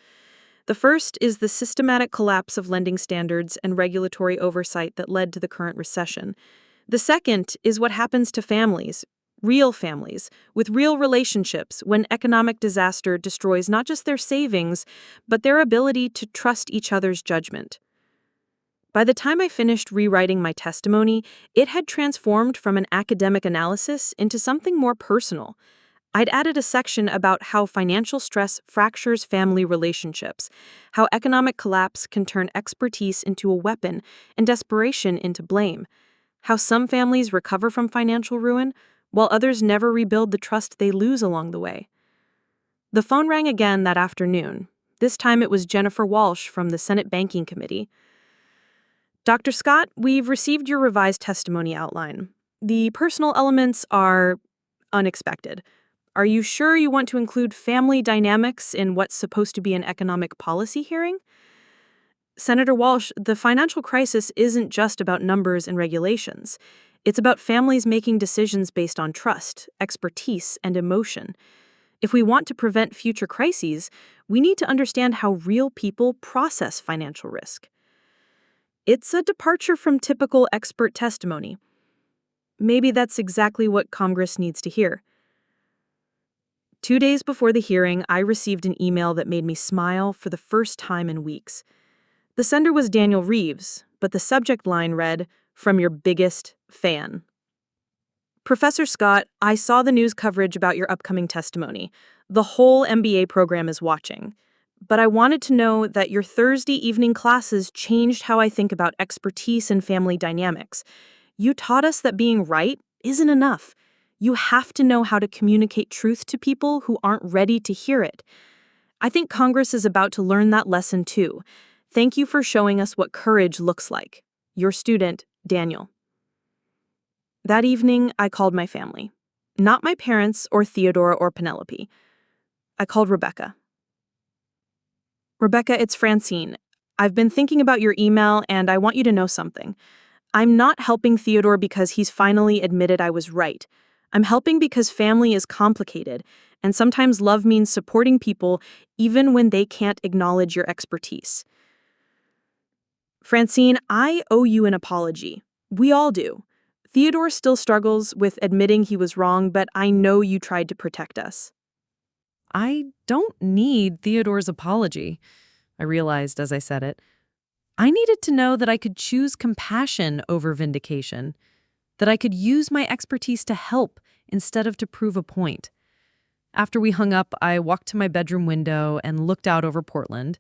The first is the systematic collapse of lending standards and regulatory oversight that led to the current recession. The second is what happens to families, Real families, with real relationships when economic disaster destroys not just their savings, but their ability to trust each other's judgment. By the time I finished rewriting my testimony, it had transformed from an academic analysis into something more personal. I'd added a section about how financial stress fractures family relationships, how economic collapse can turn expertise into a weapon and desperation into blame, how some families recover from financial ruin, while others never rebuild the trust they lose along the way. The phone rang again that afternoon. This time it was Jennifer Walsh from the Senate Banking Committee. Dr. Scott, we've received your revised testimony outline. The personal elements are unexpected. Are you sure you want to include family dynamics in what's supposed to be an economic policy hearing? Senator Walsh, the financial crisis isn't just about numbers and regulations. It's about families making decisions based on trust, expertise, and emotion. If we want to prevent future crises, we need to understand how real people process financial risk. It's a departure from typical expert testimony. Maybe that's exactly what Congress needs to hear. 2 days before the hearing, I received an email that made me smile for the first time in weeks. The sender was Daniel Reeves, but the subject line read, "From your biggest fan." Professor Scott, I saw the news coverage about your upcoming testimony. The whole MBA program is watching. But I wanted to know that your Thursday evening classes changed how I think about expertise and family dynamics. You taught us that being right isn't enough. You have to know how to communicate truth to people who aren't ready to hear it. I think Congress is about to learn that lesson too. Thank you for showing us what courage looks like. Your student, Daniel. That evening, I called my family. Not my parents or Theodora or Penelope. I called Rebecca. Rebecca, it's Francine. I've been thinking about your email, and I want you to know something. I'm not helping Theodore because he's finally admitted I was right. I'm helping because family is complicated, and sometimes love means supporting people even when they can't acknowledge your expertise. Francine, I owe you an apology. We all do. Theodore still struggles with admitting he was wrong, but I know you tried to protect us. I don't need Theodore's apology, I realized as I said it. I needed to know that I could choose compassion over vindication, that I could use my expertise to help instead of to prove a point. After we hung up, I walked to my bedroom window and looked out over Portland.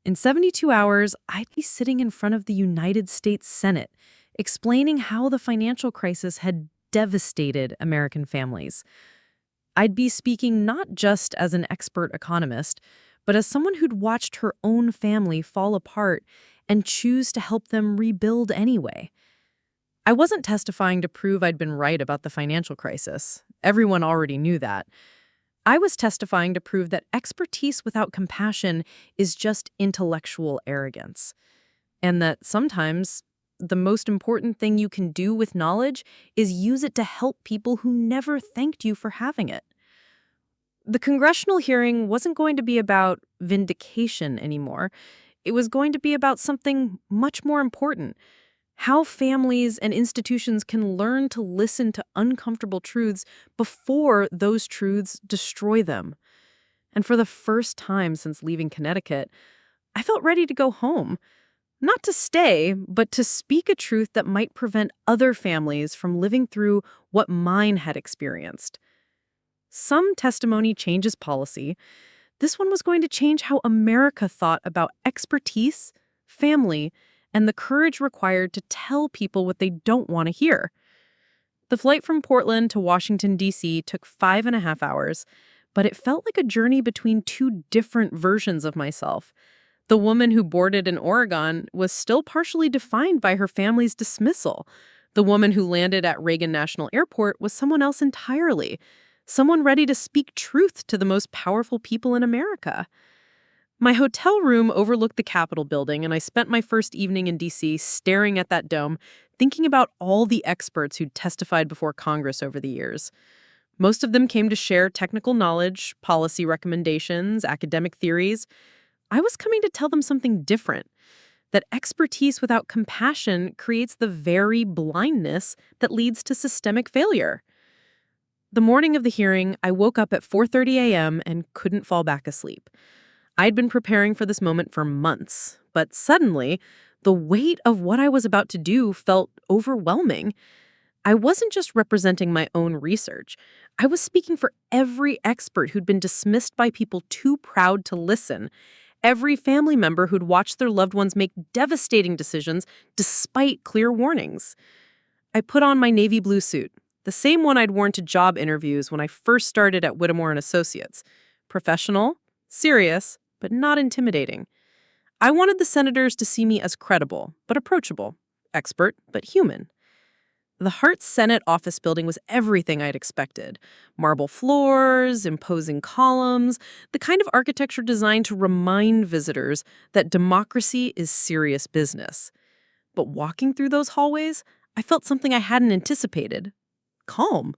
In 72 hours, I'd be sitting in front of the United States Senate, explaining how the financial crisis had devastated American families. I'd be speaking not just as an expert economist, but as someone who'd watched her own family fall apart and choose to help them rebuild anyway. I wasn't testifying to prove I'd been right about the financial crisis. Everyone already knew that. I was testifying to prove that expertise without compassion is just intellectual arrogance, and that sometimes the most important thing you can do with knowledge is use it to help people who never thanked you for having it. The congressional hearing wasn't going to be about vindication anymore. It was going to be about something much more important: how families and institutions can learn to listen to uncomfortable truths before those truths destroy them. And for the first time since leaving Connecticut, I felt ready to go home. Not to stay, but to speak a truth that might prevent other families from living through what mine had experienced. Some testimony changes policy. This one was going to change how America thought about expertise, family, and the courage required to tell people what they don't want to hear. The flight from Portland to Washington, D.C. took 5.5 hours, but it felt like a journey between two different versions of myself. The woman who boarded in Oregon was still partially defined by her family's dismissal. The woman who landed at Reagan National Airport was someone else entirely, someone ready to speak truth to the most powerful people in America. My hotel room overlooked the Capitol building, and I spent my first evening in D.C. staring at that dome, thinking about all the experts who'd testified before Congress over the years. Most of them came to share technical knowledge, policy recommendations, academic theories. I was coming to tell them something different: that expertise without compassion creates the very blindness that leads to systemic failure. The morning of the hearing, I woke up at 4:30 a.m. and couldn't fall back asleep. I'd been preparing for this moment for months, but suddenly, the weight of what I was about to do felt overwhelming. I wasn't just representing my own research. I was speaking for every expert who'd been dismissed by people too proud to listen, every family member who'd watched their loved ones make devastating decisions despite clear warnings. I put on my navy blue suit, the same one I'd worn to job interviews when I first started at Whittemore and Associates. Professional, serious, but not intimidating. I wanted the senators to see me as credible, but approachable, expert, but human. The Hart Senate office building was everything I'd expected. Marble floors, imposing columns, the kind of architecture designed to remind visitors that democracy is serious business. But walking through those hallways, I felt something I hadn't anticipated. Calm.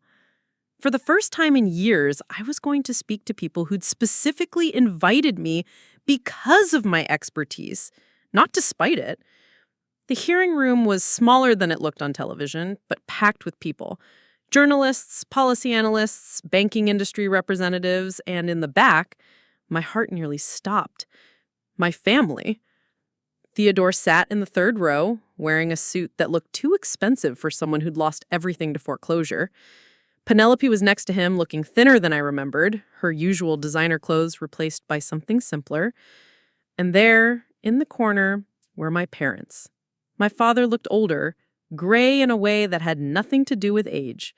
For the first time in years, I was going to speak to people who'd specifically invited me because of my expertise, not despite it. The hearing room was smaller than it looked on television, but packed with people. Journalists, policy analysts, banking industry representatives, and in the back, my heart nearly stopped. My family. Theodore sat in the third row, wearing a suit that looked too expensive for someone who'd lost everything to foreclosure. Penelope was next to him, looking thinner than I remembered, her usual designer clothes replaced by something simpler. And there, in the corner, were my parents. My father looked older, gray in a way that had nothing to do with age.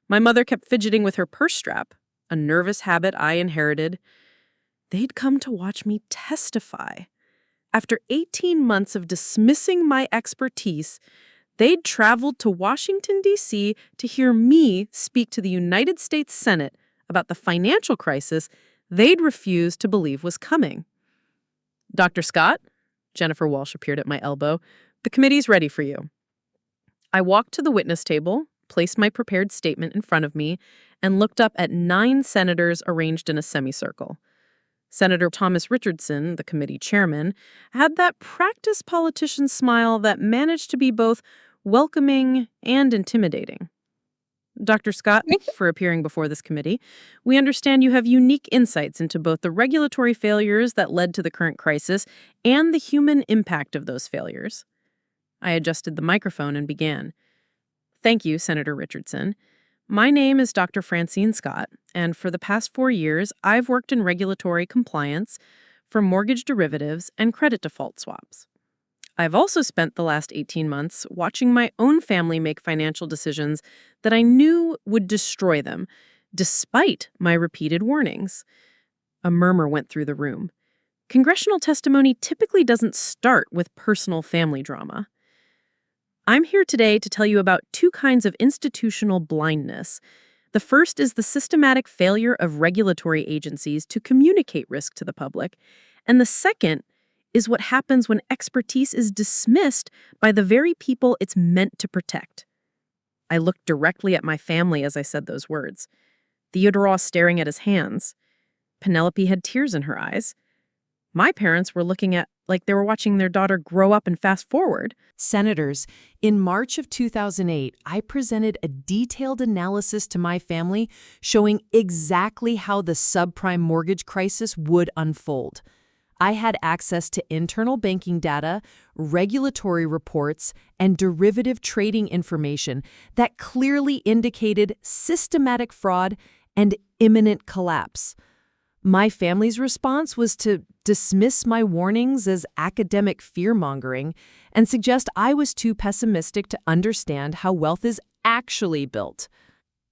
My mother kept fidgeting with her purse strap, a nervous habit I inherited. They'd come to watch me testify. After 18 months of dismissing my expertise, they'd traveled to Washington, D.C. to hear me speak to the United States Senate about the financial crisis they'd refused to believe was coming. Dr. Scott, Jennifer Walsh appeared at my elbow. The committee's ready for you. I walked to the witness table, placed my prepared statement in front of me, and looked up at 9 senators arranged in a semicircle. Senator Thomas Richardson, the committee chairman, had that practiced politician smile that managed to be both welcoming and intimidating. Dr. Scott, for appearing before this committee, we understand you have unique insights into both the regulatory failures that led to the current crisis and the human impact of those failures. I adjusted the microphone and began. Thank you, Senator Richardson. My name is Dr. Francine Scott, and for the past 4 years, I've worked in regulatory compliance for mortgage derivatives and credit default swaps. I've also spent the last 18 months watching my own family make financial decisions that I knew would destroy them, despite my repeated warnings. A murmur went through the room. Congressional testimony typically doesn't start with personal family drama. I'm here today to tell you about 2 kinds of institutional blindness. The first is the systematic failure of regulatory agencies to communicate risk to the public, and the second is what happens when expertise is dismissed by the very people it's meant to protect. I looked directly at my family as I said those words. Theodore staring at his hands. Penelope had tears in her eyes. My parents were looking at like they were watching their daughter grow up and fast forward. Senators, in March of 2008, I presented a detailed analysis to my family showing exactly how the subprime mortgage crisis would unfold. I had access to internal banking data, regulatory reports, and derivative trading information that clearly indicated systematic fraud and imminent collapse. My family's response was to dismiss my warnings as academic fear-mongering and suggest I was too pessimistic to understand how wealth is actually built.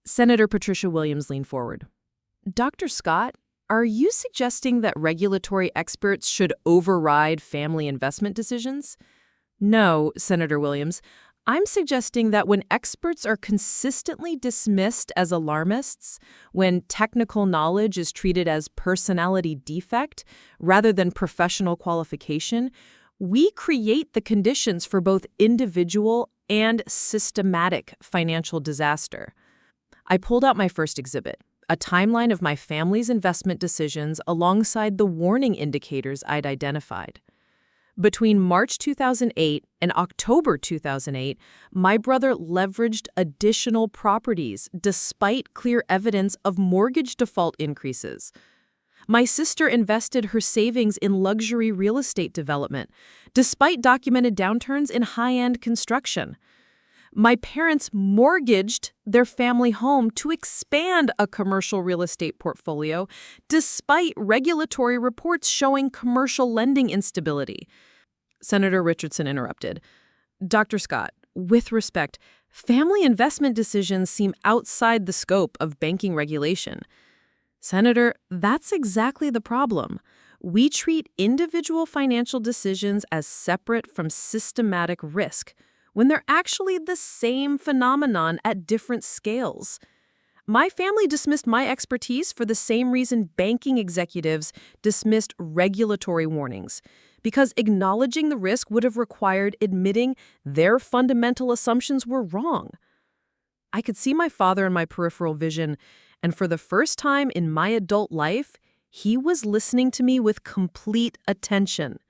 Senator Patricia Williams leaned forward. Dr. Scott, are you suggesting that regulatory experts should override family investment decisions? No, Senator Williams. I'm suggesting that when experts are consistently dismissed as alarmists, when technical knowledge is treated as personality defect rather than professional qualification, we create the conditions for both individual and systematic financial disaster. I pulled out my first exhibit, a timeline of my family's investment decisions alongside the warning indicators I'd identified. Between March 2008 and October 2008, my brother leveraged additional properties despite clear evidence of mortgage default increases. My sister invested her savings in luxury real estate development, despite documented downturns in high-end construction. My parents mortgaged their family home to expand a commercial real estate portfolio, despite regulatory reports showing commercial lending instability. Senator Richardson interrupted. Dr. Scott, with respect, family investment decisions seem outside the scope of banking regulation. Senator, that's exactly the problem. We treat individual financial decisions as separate from systematic risk, when they're actually the same phenomenon at different scales. My family dismissed my expertise for the same reason banking executives dismissed regulatory warnings, because acknowledging the risk would have required admitting their fundamental assumptions were wrong. I could see my father in my peripheral vision, and for the first time in my adult life, he was listening to me with complete attention.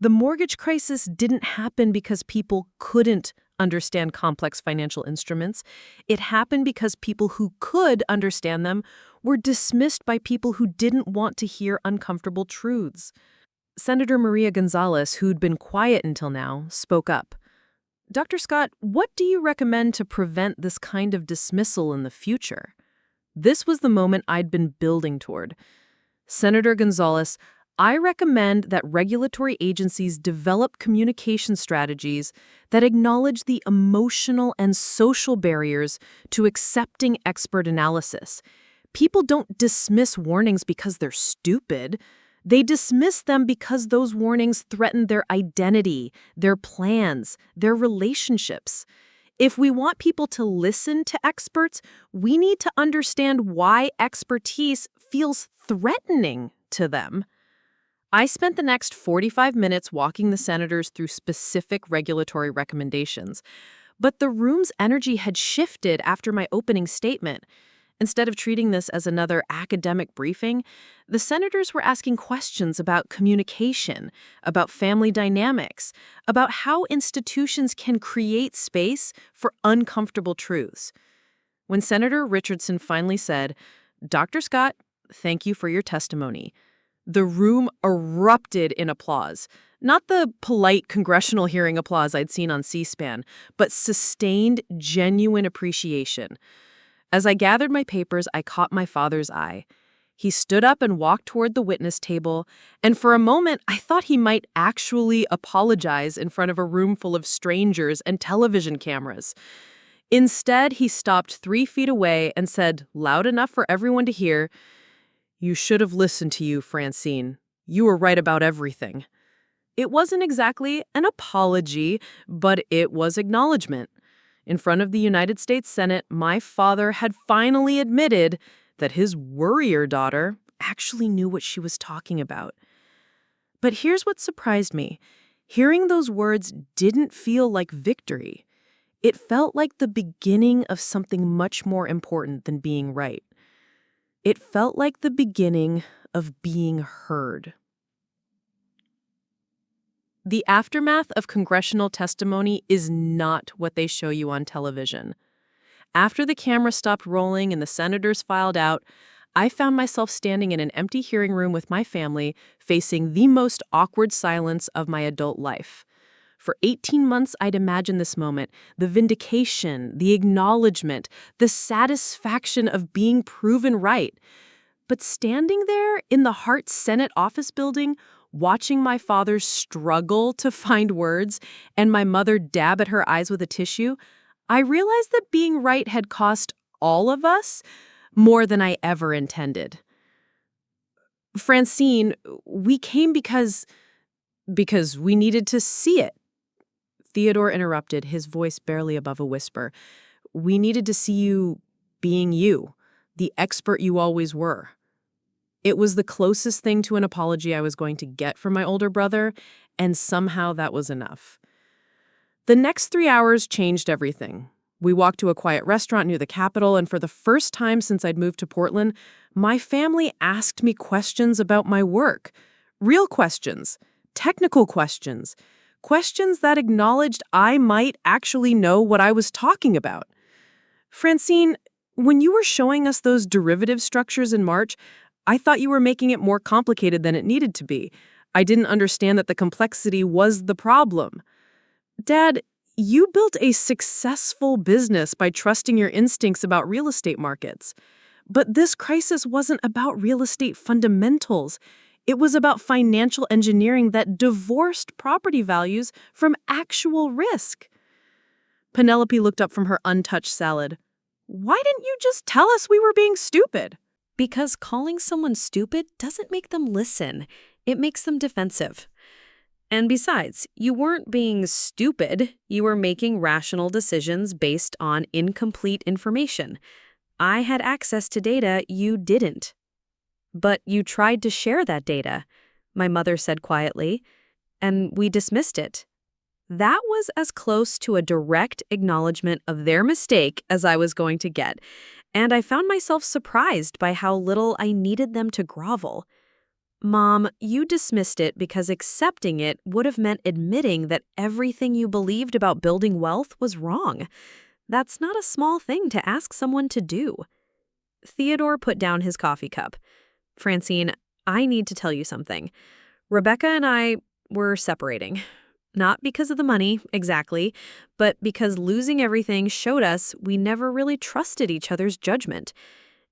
The mortgage crisis didn't happen because people couldn't understand complex financial instruments. It happened because people who could understand them were dismissed by people who didn't want to hear uncomfortable truths. Senator Maria Gonzalez, who'd been quiet until now, spoke up. Dr. Scott, what do you recommend to prevent this kind of dismissal in the future? This was the moment I'd been building toward. Senator Gonzalez, I recommend that regulatory agencies develop communication strategies that acknowledge the emotional and social barriers to accepting expert analysis. People don't dismiss warnings because they're stupid. They dismiss them because those warnings threaten their identity, their plans, their relationships. If we want people to listen to experts, we need to understand why expertise feels threatening to them. I spent the next 45 minutes walking the senators through specific regulatory recommendations, but the room's energy had shifted after my opening statement. Instead of treating this as another academic briefing, the senators were asking questions about communication, about family dynamics, about how institutions can create space for uncomfortable truths. When Senator Richardson finally said, "Dr. Scott, thank you for your testimony," the room erupted in applause. Not the polite congressional hearing applause I'd seen on C-SPAN, but sustained, genuine appreciation. As I gathered my papers, I caught my father's eye. He stood up and walked toward the witness table, and for a moment, I thought he might actually apologize in front of a room full of strangers and television cameras. Instead, he stopped 3 feet away and said, loud enough for everyone to hear, "You should have listened to you, Francine. You were right about everything." It wasn't exactly an apology, but it was acknowledgement. In front of the United States Senate, my father had finally admitted that his worrier daughter actually knew what she was talking about. But here's what surprised me. Hearing those words didn't feel like victory. It felt like the beginning of something much more important than being right. It felt like the beginning of being heard. The aftermath of congressional testimony is not what they show you on television. After the camera stopped rolling and the senators filed out, I found myself standing in an empty hearing room with my family, facing the most awkward silence of my adult life. For 18 months, I'd imagined this moment, the vindication, the acknowledgement, the satisfaction of being proven right. But standing there in the Hart Senate office building, watching my father struggle to find words and my mother dab at her eyes with a tissue, I realized that being right had cost all of us more than I ever intended. Francine, we came because we needed to see it. Theodore interrupted, his voice barely above a whisper. We needed to see you being you, the expert you always were. It was the closest thing to an apology I was going to get from my older brother, and somehow that was enough. The next 3 hours changed everything. We walked to a quiet restaurant near the Capitol, and for the first time since I'd moved to Portland, my family asked me questions about my work. Real questions. technical questions. Questions that acknowledged I might actually know what I was talking about. Francine, when you were showing us those derivative structures in March, I thought you were making it more complicated than it needed to be. I didn't understand that the complexity was the problem. Dad, you built a successful business by trusting your instincts about real estate markets. But this crisis wasn't about real estate fundamentals. It was about financial engineering that divorced property values from actual risk. Penelope looked up from her untouched salad. Why didn't you just tell us we were being stupid? Because calling someone stupid doesn't make them listen. It makes them defensive. And besides, you weren't being stupid. You were making rational decisions based on incomplete information. I had access to data you didn't. But you tried to share that data, my mother said quietly, and we dismissed it. That was as close to a direct acknowledgement of their mistake as I was going to get, and I found myself surprised by how little I needed them to grovel. Mom, you dismissed it because accepting it would have meant admitting that everything you believed about building wealth was wrong. That's not a small thing to ask someone to do. Theodore put down his coffee cup. Francine, I need to tell you something. Rebecca and I were separating. Not because of the money, exactly, but because losing everything showed us we never really trusted each other's judgment.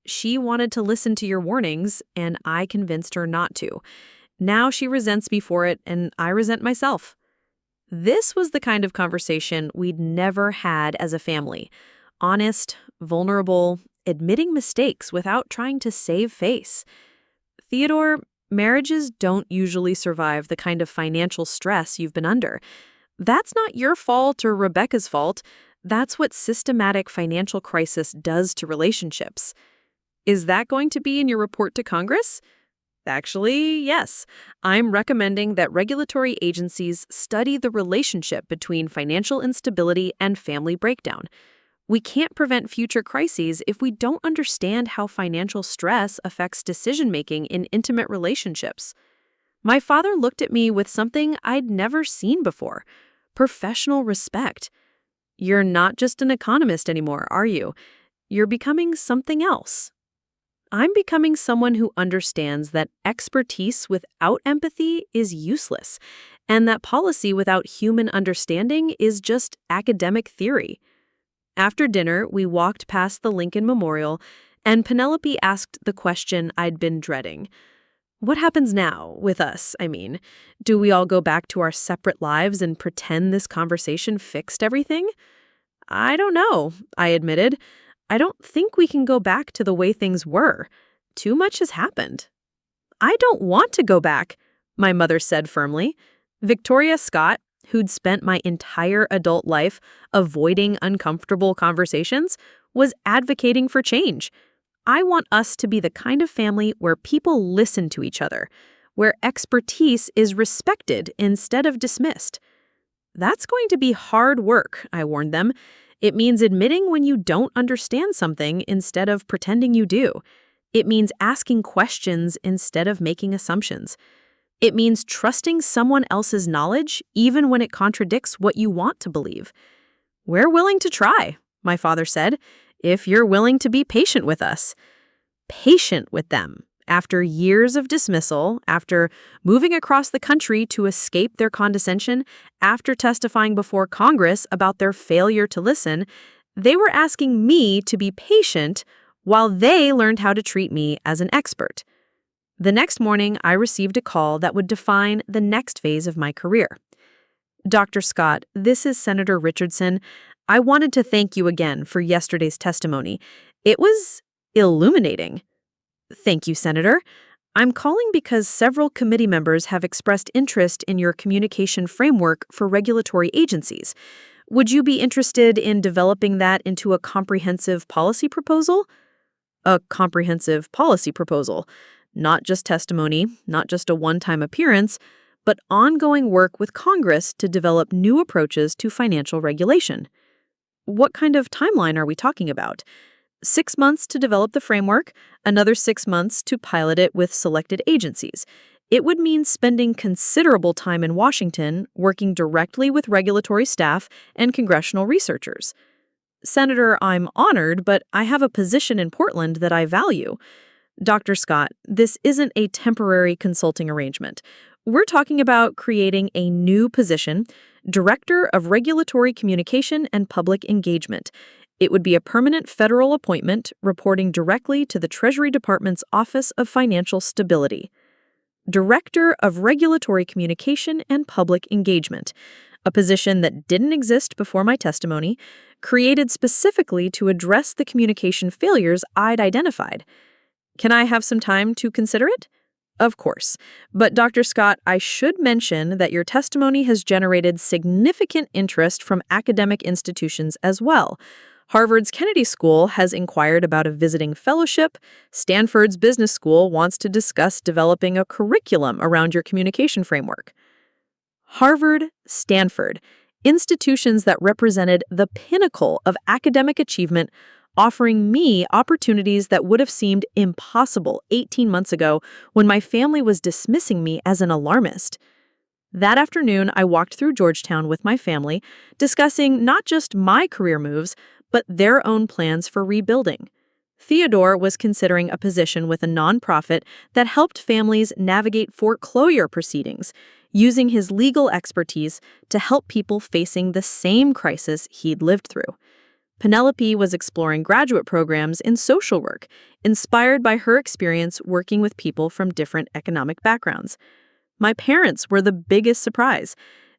She wanted to listen to your warnings, and I convinced her not to. Now she resents me for it, and I resent myself. This was the kind of conversation we'd never had as a family. Honest, vulnerable, admitting mistakes without trying to save face. Theodore, marriages don't usually survive the kind of financial stress you've been under. That's not your fault or Rebecca's fault. That's what systematic financial crisis does to relationships. Is that going to be in your report to Congress? Actually, yes. I'm recommending that regulatory agencies study the relationship between financial instability and family breakdown. We can't prevent future crises if we don't understand how financial stress affects decision-making in intimate relationships. My father looked at me with something I'd never seen before: professional respect. You're not just an economist anymore, are you? You're becoming something else. I'm becoming someone who understands that expertise without empathy is useless, and that policy without human understanding is just academic theory. After dinner, we walked past the Lincoln Memorial, and Penelope asked the question I'd been dreading. What happens now, with us, I mean? Do we all go back to our separate lives and pretend this conversation fixed everything? I don't know, I admitted. I don't think we can go back to the way things were. Too much has happened. I don't want to go back, my mother said firmly. Victoria Scott, who'd spent my entire adult life avoiding uncomfortable conversations, was advocating for change. I want us to be the kind of family where people listen to each other, where expertise is respected instead of dismissed. That's going to be hard work, I warned them. It means admitting when you don't understand something instead of pretending you do. It means asking questions instead of making assumptions. It means trusting someone else's knowledge even when it contradicts what you want to believe. We're willing to try, my father said, if you're willing to be patient with us. Patient with them. After years of dismissal, after moving across the country to escape their condescension, after testifying before Congress about their failure to listen, they were asking me to be patient while they learned how to treat me as an expert. The next morning, I received a call that would define the next phase of my career. Dr. Scott, this is Senator Richardson. I wanted to thank you again for yesterday's testimony. It was illuminating. Thank you, Senator. I'm calling because several committee members have expressed interest in your communication framework for regulatory agencies. Would you be interested in developing that into a comprehensive policy proposal? A comprehensive policy proposal. Not just testimony, not just a one-time appearance, but ongoing work with Congress to develop new approaches to financial regulation. What kind of timeline are we talking about? 6 months to develop the framework, another 6 months to pilot it with selected agencies. It would mean spending considerable time in Washington, working directly with regulatory staff and congressional researchers. Senator, I'm honored, but I have a position in Portland that I value. Dr. Scott, this isn't a temporary consulting arrangement. We're talking about creating a new position, Director of Regulatory Communication and Public Engagement. It would be a permanent federal appointment reporting directly to the Treasury Department's Office of Financial Stability. Director of Regulatory Communication and Public Engagement, a position that didn't exist before my testimony, created specifically to address the communication failures I'd identified. Can I have some time to consider it? Of course. But Dr. Scott, I should mention that your testimony has generated significant interest from academic institutions as well. Harvard's Kennedy School has inquired about a visiting fellowship. Stanford's Business School wants to discuss developing a curriculum around your communication framework. Harvard, Stanford, institutions that represented the pinnacle of academic achievement, offering me opportunities that would have seemed impossible 18 months ago when my family was dismissing me as an alarmist. That afternoon, I walked through Georgetown with my family, discussing not just my career moves, but their own plans for rebuilding. Theodore was considering a position with a nonprofit that helped families navigate foreclosure proceedings, using his legal expertise to help people facing the same crisis he'd lived through. Penelope was exploring graduate programs in social work, inspired by her experience working with people from different economic backgrounds. My parents were the biggest surprise.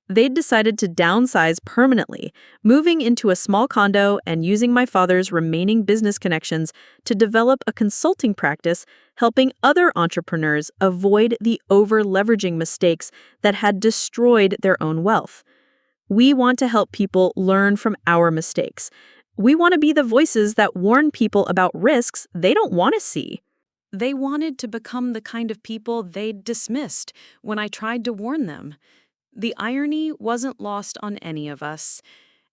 They'd decided to downsize permanently, moving into a small condo and using my father's remaining business connections to develop a consulting practice, helping other entrepreneurs avoid the over-leveraging mistakes that had destroyed their own wealth. We want to help people learn from our mistakes. We want to be the voices that warn people about risks they don't want to see. They wanted to become the kind of people they'd dismissed when I tried to warn them. The irony wasn't lost on any of us.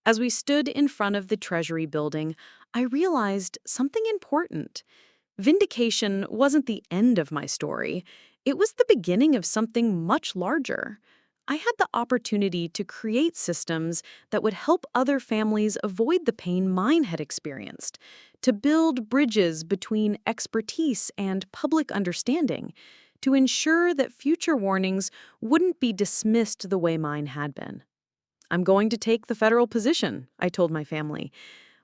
As we stood in front of the Treasury building, I realized something important. Vindication wasn't the end of my story. It was the beginning of something much larger. I had the opportunity to create systems that would help other families avoid the pain mine had experienced, to build bridges between expertise and public understanding, to ensure that future warnings wouldn't be dismissed the way mine had been. I'm going to take the federal position, I told my family.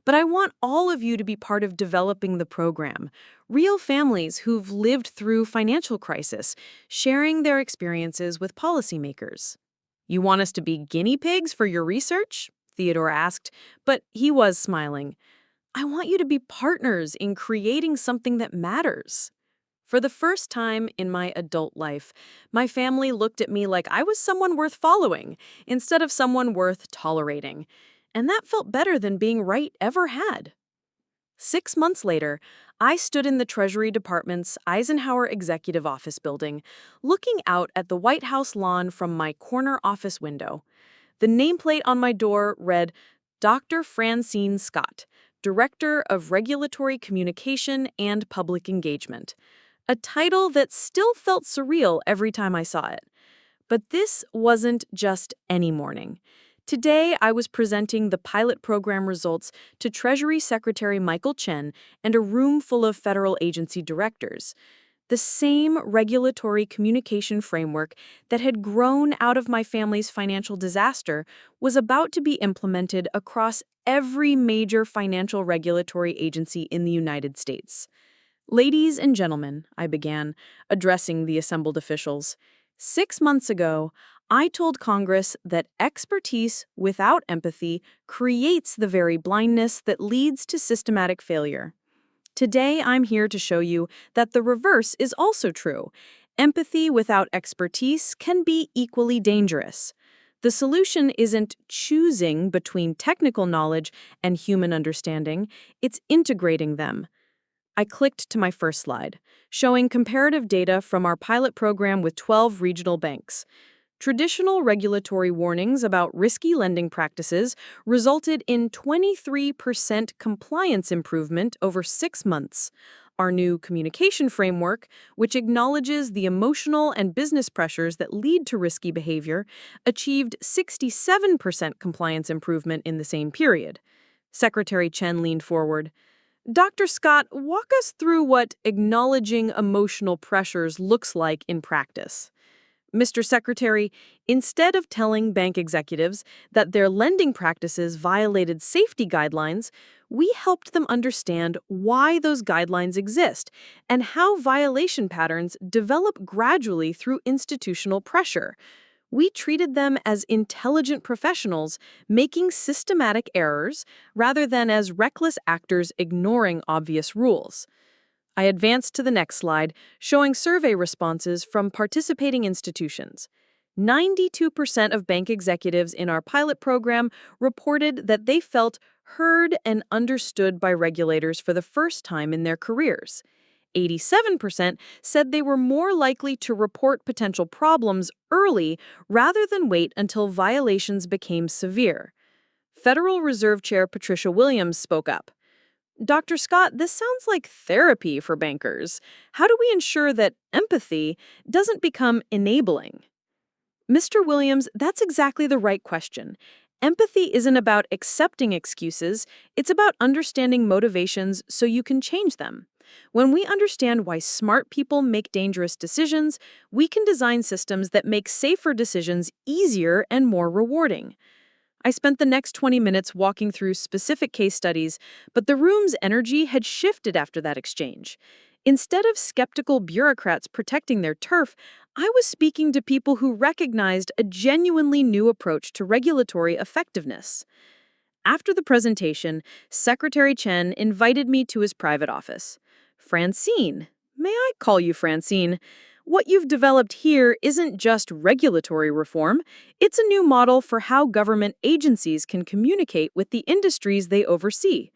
But I want all of you to be part of developing the program. Real families who've lived through financial crisis, sharing their experiences with policymakers. You want us to be guinea pigs for your research? Theodore asked, but he was smiling. I want you to be partners in creating something that matters. For the first time in my adult life, my family looked at me like I was someone worth following instead of someone worth tolerating. And that felt better than being right ever had. 6 months later, I stood in the Treasury Department's Eisenhower Executive Office building, looking out at the White House lawn from my corner office window. The nameplate on my door read, Dr. Francine Scott, Director of Regulatory Communication and Public Engagement. A title that still felt surreal every time I saw it. But this wasn't just any morning. Today, I was presenting the pilot program results to Treasury Secretary Michael Chen and a room full of federal agency directors. The same regulatory communication framework that had grown out of my family's financial disaster was about to be implemented across every major financial regulatory agency in the United States. Ladies and gentlemen, I began, addressing the assembled officials. 6 months ago, I told Congress that expertise without empathy creates the very blindness that leads to systematic failure. Today, I'm here to show you that the reverse is also true. Empathy without expertise can be equally dangerous. The solution isn't choosing between technical knowledge and human understanding, it's integrating them. I clicked to my first slide, showing comparative data from our pilot program with 12 regional banks. Traditional regulatory warnings about risky lending practices resulted in 23% compliance improvement over 6 months, Our new communication framework, which acknowledges the emotional and business pressures that lead to risky behavior, achieved 67% compliance improvement in the same period. Secretary Chen leaned forward. Dr. Scott, walk us through what acknowledging emotional pressures looks like in practice. Mr. Secretary, instead of telling bank executives that their lending practices violated safety guidelines, we helped them understand why those guidelines exist and how violation patterns develop gradually through institutional pressure. We treated them as intelligent professionals making systematic errors rather than as reckless actors ignoring obvious rules. I advanced to the next slide, showing survey responses from participating institutions. 92% of bank executives in our pilot program reported that they felt heard and understood by regulators for the first time in their careers. 87% said they were more likely to report potential problems early rather than wait until violations became severe. Federal Reserve Chair Patricia Williams spoke up. Dr. Scott, this sounds like therapy for bankers. How do we ensure that empathy doesn't become enabling? Mr. Williams, that's exactly the right question. Empathy isn't about accepting excuses, it's about understanding motivations so you can change them. When we understand why smart people make dangerous decisions, we can design systems that make safer decisions easier and more rewarding. I spent the next 20 minutes walking through specific case studies, but the room's energy had shifted after that exchange. Instead of skeptical bureaucrats protecting their turf, I was speaking to people who recognized a genuinely new approach to regulatory effectiveness. After the presentation, Secretary Chen invited me to his private office. Francine, may I call you Francine? What you've developed here isn't just regulatory reform, it's a new model for how government agencies can communicate with the industries they oversee.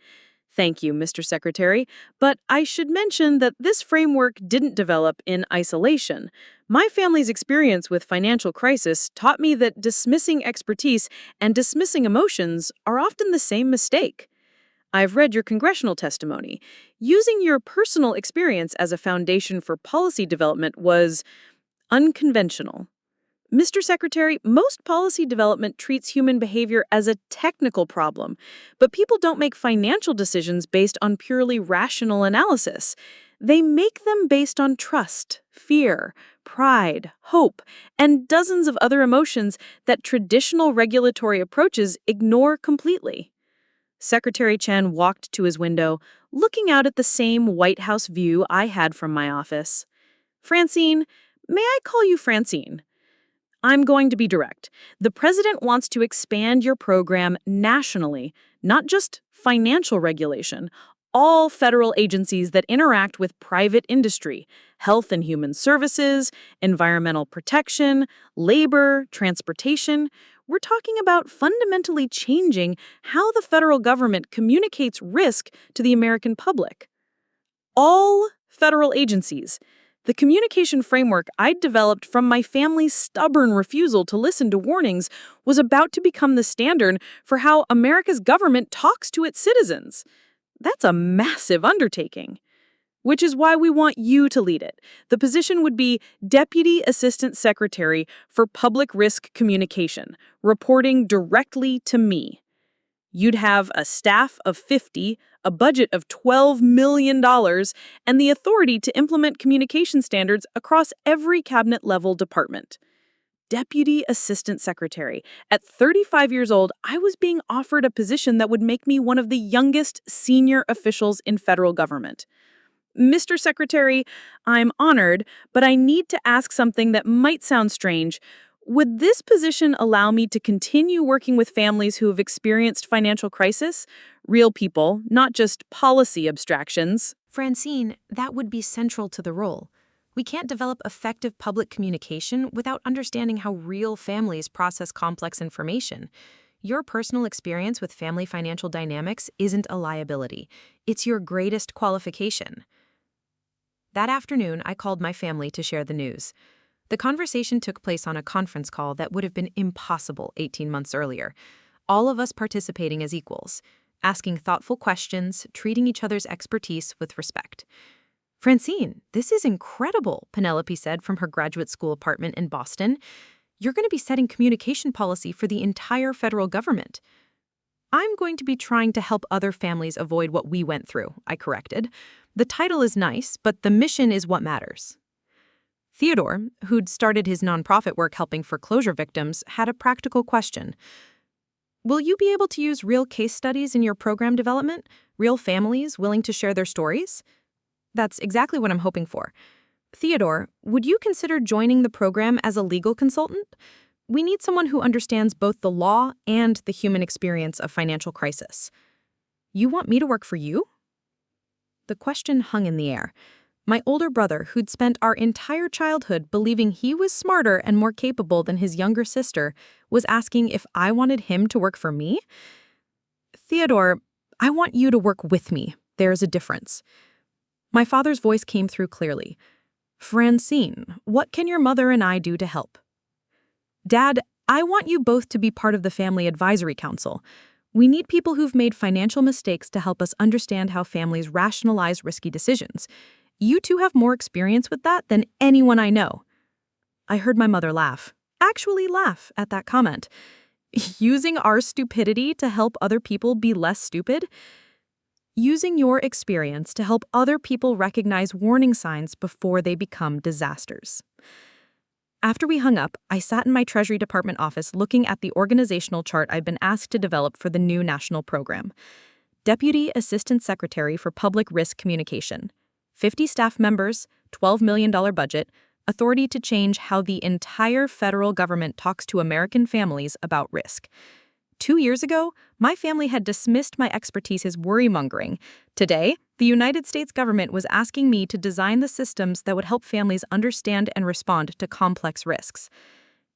Thank you, Mr. Secretary, but I should mention that this framework didn't develop in isolation. My family's experience with financial crisis taught me that dismissing expertise and dismissing emotions are often the same mistake. I've read your congressional testimony. Using your personal experience as a foundation for policy development was unconventional. Mr. Secretary, most policy development treats human behavior as a technical problem, but people don't make financial decisions based on purely rational analysis. They make them based on trust, fear, pride, hope, and dozens of other emotions that traditional regulatory approaches ignore completely. Secretary Chen walked to his window, looking out at the same White House view I had from my office. Francine, may I call you Francine? I'm going to be direct. The president wants to expand your program nationally, not just financial regulation. All federal agencies that interact with private industry, health and human services, environmental protection, labor, transportation. We're talking about fundamentally changing how the federal government communicates risk to the American public. All federal agencies. The communication framework I'd developed from my family's stubborn refusal to listen to warnings was about to become the standard for how America's government talks to its citizens. That's a massive undertaking. Which is why we want you to lead it. The position would be Deputy Assistant Secretary for Public Risk Communication, reporting directly to me. You'd have a staff of 50, a budget of $12 million, and the authority to implement communication standards across every cabinet-level department. Deputy Assistant Secretary. At 35 years old, I was being offered a position that would make me one of the youngest senior officials in federal government. Mr. Secretary, I'm honored, but I need to ask something that might sound strange. Would this position allow me to continue working with families who have experienced financial crisis? Real people, not just policy abstractions. Francine, that would be central to the role. We can't develop effective public communication without understanding how real families process complex information. Your personal experience with family financial dynamics isn't a liability. It's your greatest qualification. That afternoon, I called my family to share the news. The conversation took place on a conference call that would have been impossible 18 months earlier. All of us participating as equals, asking thoughtful questions, treating each other's expertise with respect. Francine, this is incredible, Penelope said from her graduate school apartment in Boston. You're going to be setting communication policy for the entire federal government. I'm going to be trying to help other families avoid what we went through, I corrected. The title is nice, but the mission is what matters. Theodore, who'd started his nonprofit work helping foreclosure victims, had a practical question. Will you be able to use real case studies in your program development? Real families willing to share their stories? That's exactly what I'm hoping for. Theodore, would you consider joining the program as a legal consultant? We need someone who understands both the law and the human experience of financial crisis. You want me to work for you? The question hung in the air. My older brother, who'd spent our entire childhood believing he was smarter and more capable than his younger sister, was asking if I wanted him to work for me? Theodore, I want you to work with me. There's a difference. My father's voice came through clearly. Francine, what can your mother and I do to help? Dad, I want you both to be part of the Family Advisory Council. We need people who've made financial mistakes to help us understand how families rationalize risky decisions. You two have more experience with that than anyone I know. I heard my mother laugh, actually laugh at that comment. Using our stupidity to help other people be less stupid? Using your experience to help other people recognize warning signs before they become disasters. After we hung up, I sat in my Treasury Department office looking at the organizational chart I'd been asked to develop for the new national program. Deputy Assistant Secretary for Public Risk Communication. 50 staff members, $12 million budget, authority to change how the entire federal government talks to American families about risk. 2 years ago, my family had dismissed my expertise as worry-mongering. Today, the United States government was asking me to design the systems that would help families understand and respond to complex risks.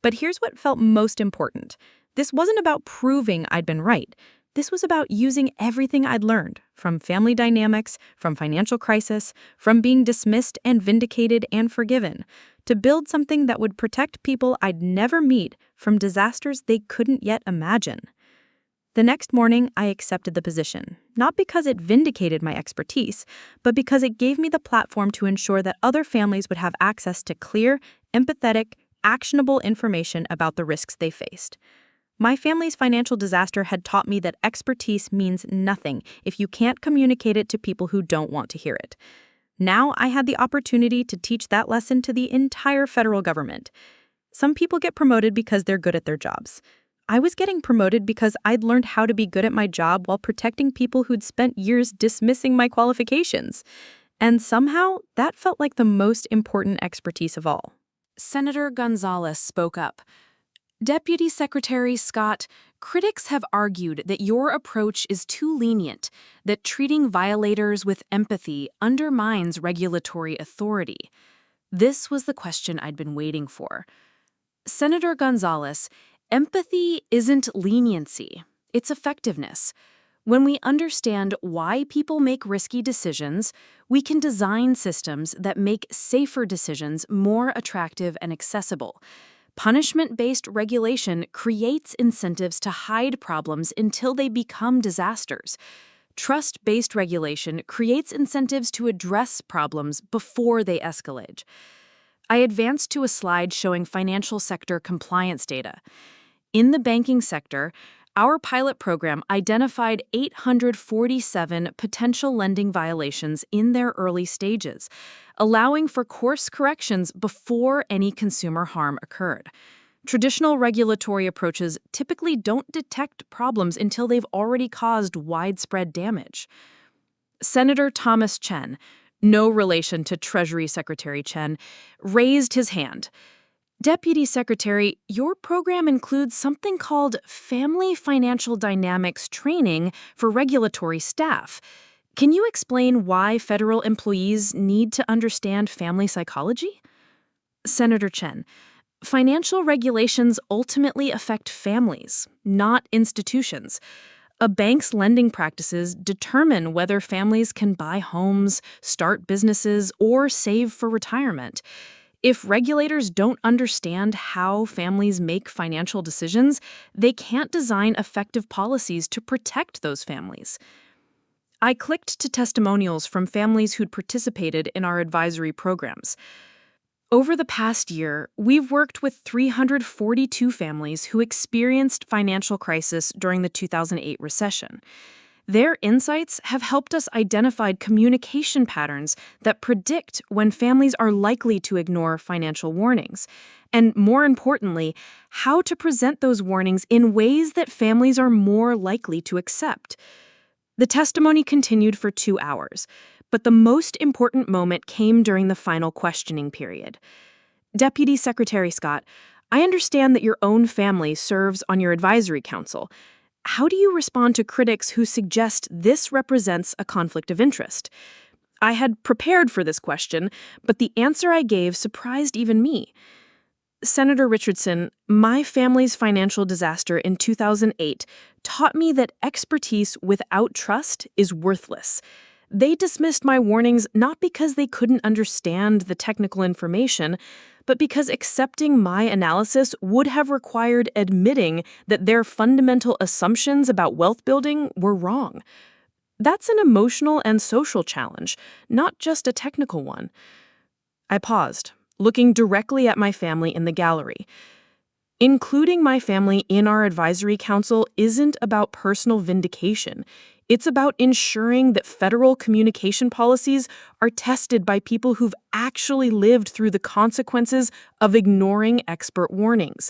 But here's what felt most important. This wasn't about proving I'd been right. This was about using everything I'd learned, from family dynamics, from financial crisis, from being dismissed and vindicated and forgiven, to build something that would protect people I'd never meet from disasters they couldn't yet imagine. The next morning, I accepted the position, not because it vindicated my expertise, but because it gave me the platform to ensure that other families would have access to clear, empathetic, actionable information about the risks they faced. My family's financial disaster had taught me that expertise means nothing if you can't communicate it to people who don't want to hear it. Now I had the opportunity to teach that lesson to the entire federal government. Some people get promoted because they're good at their jobs. I was getting promoted because I'd learned how to be good at my job while protecting people who'd spent years dismissing my qualifications. And somehow, that felt like the most important expertise of all. Senator Gonzalez spoke up. Deputy Secretary Scott, critics have argued that your approach is too lenient, that treating violators with empathy undermines regulatory authority. This was the question I'd been waiting for. Senator Gonzalez, empathy isn't leniency, it's effectiveness. When we understand why people make risky decisions, we can design systems that make safer decisions more attractive and accessible. Punishment-based regulation creates incentives to hide problems until they become disasters. Trust-based regulation creates incentives to address problems before they escalate. I advanced to a slide showing financial sector compliance data. In the banking sector, our pilot program identified 847 potential lending violations in their early stages, allowing for course corrections before any consumer harm occurred. Traditional regulatory approaches typically don't detect problems until they've already caused widespread damage. Senator Thomas Chen, no relation to Treasury Secretary Chen, raised his hand. Deputy Secretary, your program includes something called Family Financial Dynamics Training for regulatory staff. Can you explain why federal employees need to understand family psychology? Senator Chen, financial regulations ultimately affect families, not institutions. A bank's lending practices determine whether families can buy homes, start businesses, or save for retirement. If regulators don't understand how families make financial decisions, they can't design effective policies to protect those families. I clicked to testimonials from families who'd participated in our advisory programs. Over the past year, we've worked with 342 families who experienced financial crisis during the 2008 recession. Their insights have helped us identify communication patterns that predict when families are likely to ignore financial warnings, and more importantly, how to present those warnings in ways that families are more likely to accept. The testimony continued for 2 hours, but the most important moment came during the final questioning period. Deputy Secretary Scott, I understand that your own family serves on your advisory council. How do you respond to critics who suggest this represents a conflict of interest? I had prepared for this question, but the answer I gave surprised even me. Senator Richardson, my family's financial disaster in 2008 taught me that expertise without trust is worthless. They dismissed my warnings not because they couldn't understand the technical information, but because accepting my analysis would have required admitting that their fundamental assumptions about wealth building were wrong. That's an emotional and social challenge, not just a technical one. I paused, looking directly at my family in the gallery. Including my family in our advisory council isn't about personal vindication. It's about ensuring that federal communication policies are tested by people who've actually lived through the consequences of ignoring expert warnings.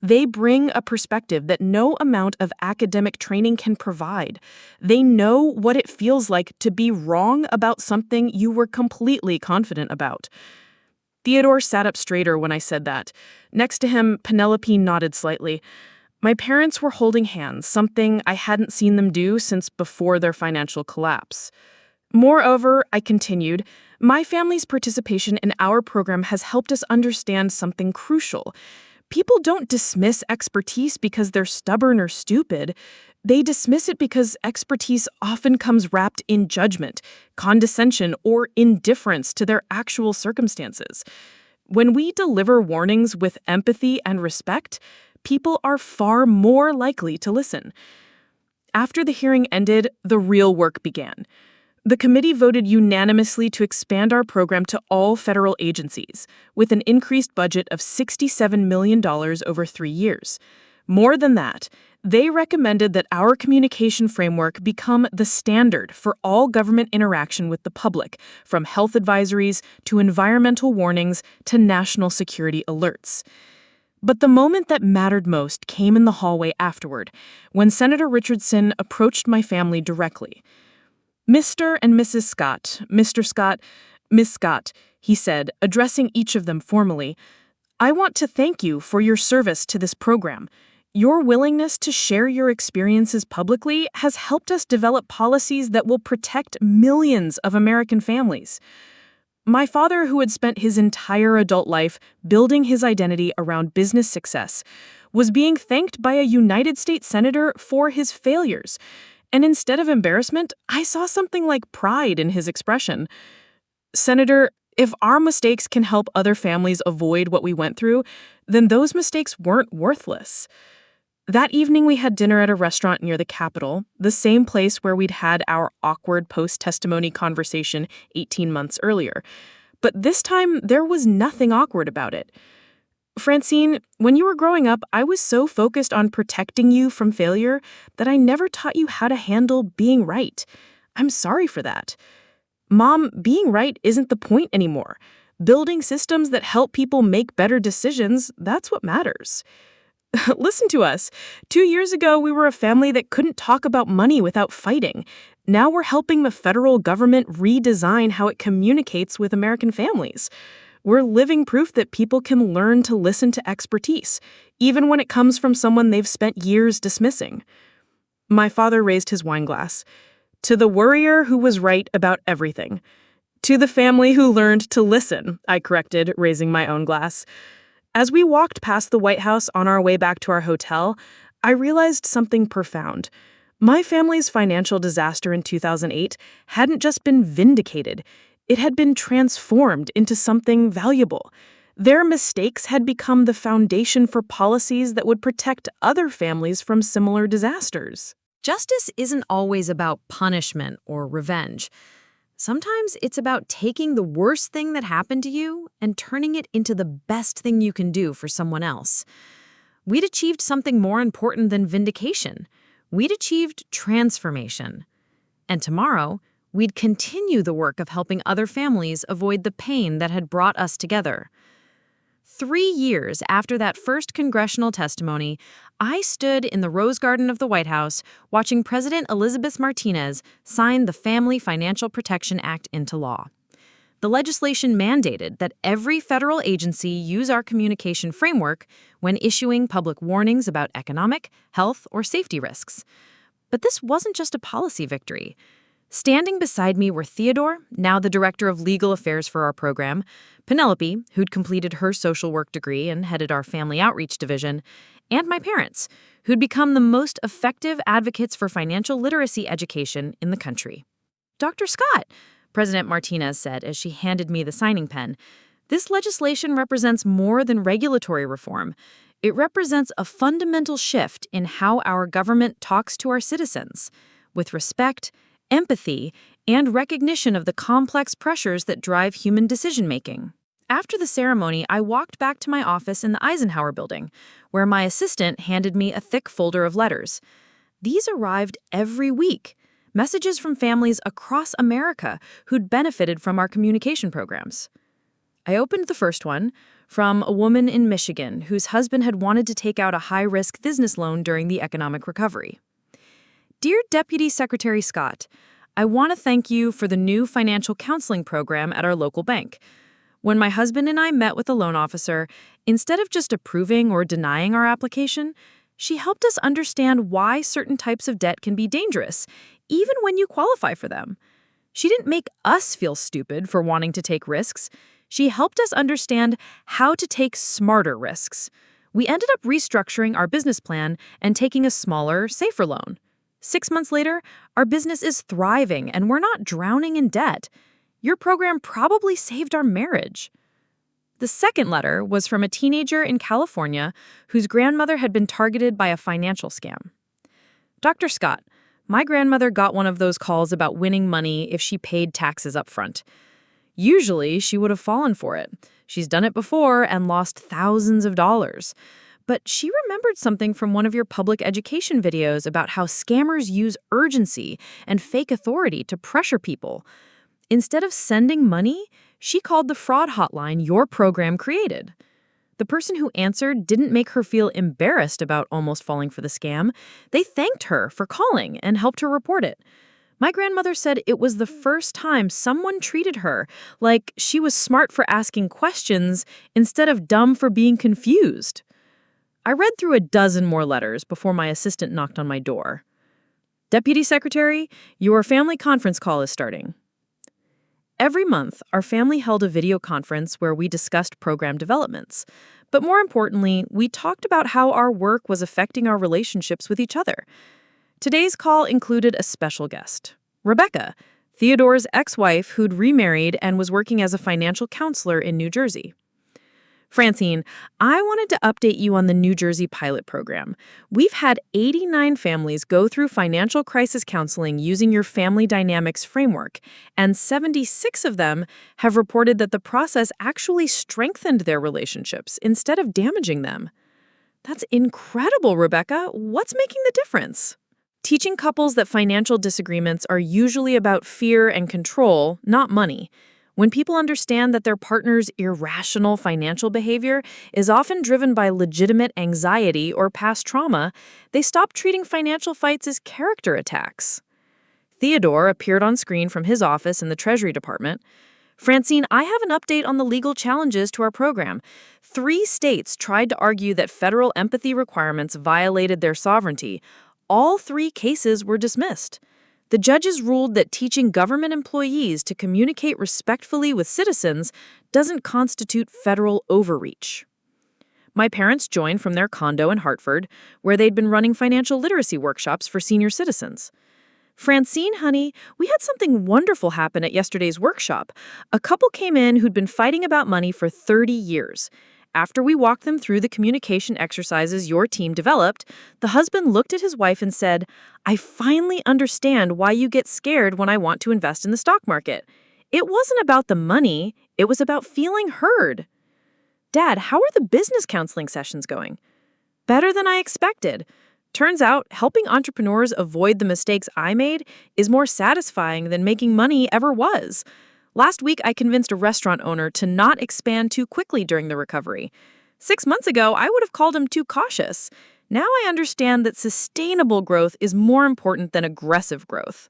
They bring a perspective that no amount of academic training can provide. They know what it feels like to be wrong about something you were completely confident about. Theodore sat up straighter when I said that. Next to him, Penelope nodded slightly. My parents were holding hands, something I hadn't seen them do since before their financial collapse. Moreover, I continued, my family's participation in our program has helped us understand something crucial. People don't dismiss expertise because they're stubborn or stupid. They dismiss it because expertise often comes wrapped in judgment, condescension, or indifference to their actual circumstances. When we deliver warnings with empathy and respect, people are far more likely to listen. After the hearing ended, the real work began. The committee voted unanimously to expand our program to all federal agencies, with an increased budget of $67 million over 3 years. More than that, they recommended that our communication framework become the standard for all government interaction with the public, from health advisories to environmental warnings to national security alerts. But the moment that mattered most came in the hallway afterward, when Senator Richardson approached my family directly. Mr. and Mrs. Scott, Mr. Scott, Miss Scott, he said, addressing each of them formally, I want to thank you for your service to this program. Your willingness to share your experiences publicly has helped us develop policies that will protect millions of American families. My father, who had spent his entire adult life building his identity around business success, was being thanked by a United States senator for his failures. And instead of embarrassment, I saw something like pride in his expression. Senator, if our mistakes can help other families avoid what we went through, then those mistakes weren't worthless. That evening, we had dinner at a restaurant near the Capitol, the same place where we'd had our awkward post-testimony conversation 18 months earlier. But this time, there was nothing awkward about it. Francine, when you were growing up, I was so focused on protecting you from failure that I never taught you how to handle being right. I'm sorry for that. Mom, being right isn't the point anymore. Building systems that help people make better decisions, that's what matters. Listen to us. 2 years ago, we were a family that couldn't talk about money without fighting. Now we're helping the federal government redesign how it communicates with American families. We're living proof that people can learn to listen to expertise, even when it comes from someone they've spent years dismissing. My father raised his wine glass. To the worrier who was right about everything. To the family who learned to listen, I corrected, raising my own glass. As we walked past the White House on our way back to our hotel, I realized something profound. My family's financial disaster in 2008 hadn't just been vindicated, it had been transformed into something valuable. Their mistakes had become the foundation for policies that would protect other families from similar disasters. Justice isn't always about punishment or revenge. Sometimes it's about taking the worst thing that happened to you and turning it into the best thing you can do for someone else. We'd achieved something more important than vindication. We'd achieved transformation. And tomorrow, we'd continue the work of helping other families avoid the pain that had brought us together. 3 years after that first congressional testimony, I stood in the Rose Garden of the White House watching President Elizabeth Martinez sign the Family Financial Protection Act into law. The legislation mandated that every federal agency use our communication framework when issuing public warnings about economic, health, or safety risks. But this wasn't just a policy victory. Standing beside me were Theodore, now the Director of Legal Affairs for our program, Penelope, who'd completed her social work degree and headed our family outreach division, and my parents, who'd become the most effective advocates for financial literacy education in the country. Dr. Scott, President Martinez said as she handed me the signing pen, this legislation represents more than regulatory reform. It represents a fundamental shift in how our government talks to our citizens, with respect, empathy, and recognition of the complex pressures that drive human decision-making. After the ceremony, I walked back to my office in the Eisenhower building, where my assistant handed me a thick folder of letters. These arrived every week, messages from families across America who'd benefited from our communication programs. I opened the first one, from a woman in Michigan whose husband had wanted to take out a high-risk business loan during the economic recovery. Dear Deputy Secretary Scott, I want to thank you for the new financial counseling program at our local bank. When my husband and I met with the loan officer, instead of just approving or denying our application, she helped us understand why certain types of debt can be dangerous, even when you qualify for them. She didn't make us feel stupid for wanting to take risks. She helped us understand how to take smarter risks. We ended up restructuring our business plan and taking a smaller, safer loan. 6 months later, our business is thriving and we're not drowning in debt. Your program probably saved our marriage. The second letter was from a teenager in California whose grandmother had been targeted by a financial scam. Dr. Scott, my grandmother got one of those calls about winning money if she paid taxes up front. Usually, she would have fallen for it. She's done it before and lost thousands of dollars. But she remembered something from one of your public education videos about how scammers use urgency and fake authority to pressure people. Instead of sending money, she called the fraud hotline your program created. The person who answered didn't make her feel embarrassed about almost falling for the scam. They thanked her for calling and helped her report it. My grandmother said it was the first time someone treated her like she was smart for asking questions instead of dumb for being confused. I read through a dozen more letters before my assistant knocked on my door. Deputy Secretary, your family conference call is starting. Every month, our family held a video conference where we discussed program developments. But more importantly, we talked about how our work was affecting our relationships with each other. Today's call included a special guest, Rebecca, Theodore's ex-wife who'd remarried and was working as a financial counselor in New Jersey. Francine, I wanted to update you on the New Jersey pilot program. We've had 89 families go through financial crisis counseling using your family dynamics framework, and 76 of them have reported that the process actually strengthened their relationships instead of damaging them. That's incredible, Rebecca. What's making the difference? Teaching couples that financial disagreements are usually about fear and control, not money. When people understand that their partner's irrational financial behavior is often driven by legitimate anxiety or past trauma, they stop treating financial fights as character attacks. Theodore appeared on screen from his office in the Treasury Department. Francine, I have an update on the legal challenges to our program. 3 states tried to argue that federal empathy requirements violated their sovereignty. All 3 cases were dismissed. The judges ruled that teaching government employees to communicate respectfully with citizens doesn't constitute federal overreach. My parents joined from their condo in Hartford, where they'd been running financial literacy workshops for senior citizens. Francine, honey, we had something wonderful happen at yesterday's workshop. A couple came in who'd been fighting about money for 30 years. After we walked them through the communication exercises your team developed, the husband looked at his wife and said, "I finally understand why you get scared when I want to invest in the stock market. It wasn't about the money, it was about feeling heard." "Dad, how are the business counseling sessions going?" "Better than I expected. Turns out, helping entrepreneurs avoid the mistakes I made is more satisfying than making money ever was. Last week, I convinced a restaurant owner to not expand too quickly during the recovery. 6 months ago, I would have called him too cautious. Now I understand that sustainable growth is more important than aggressive growth."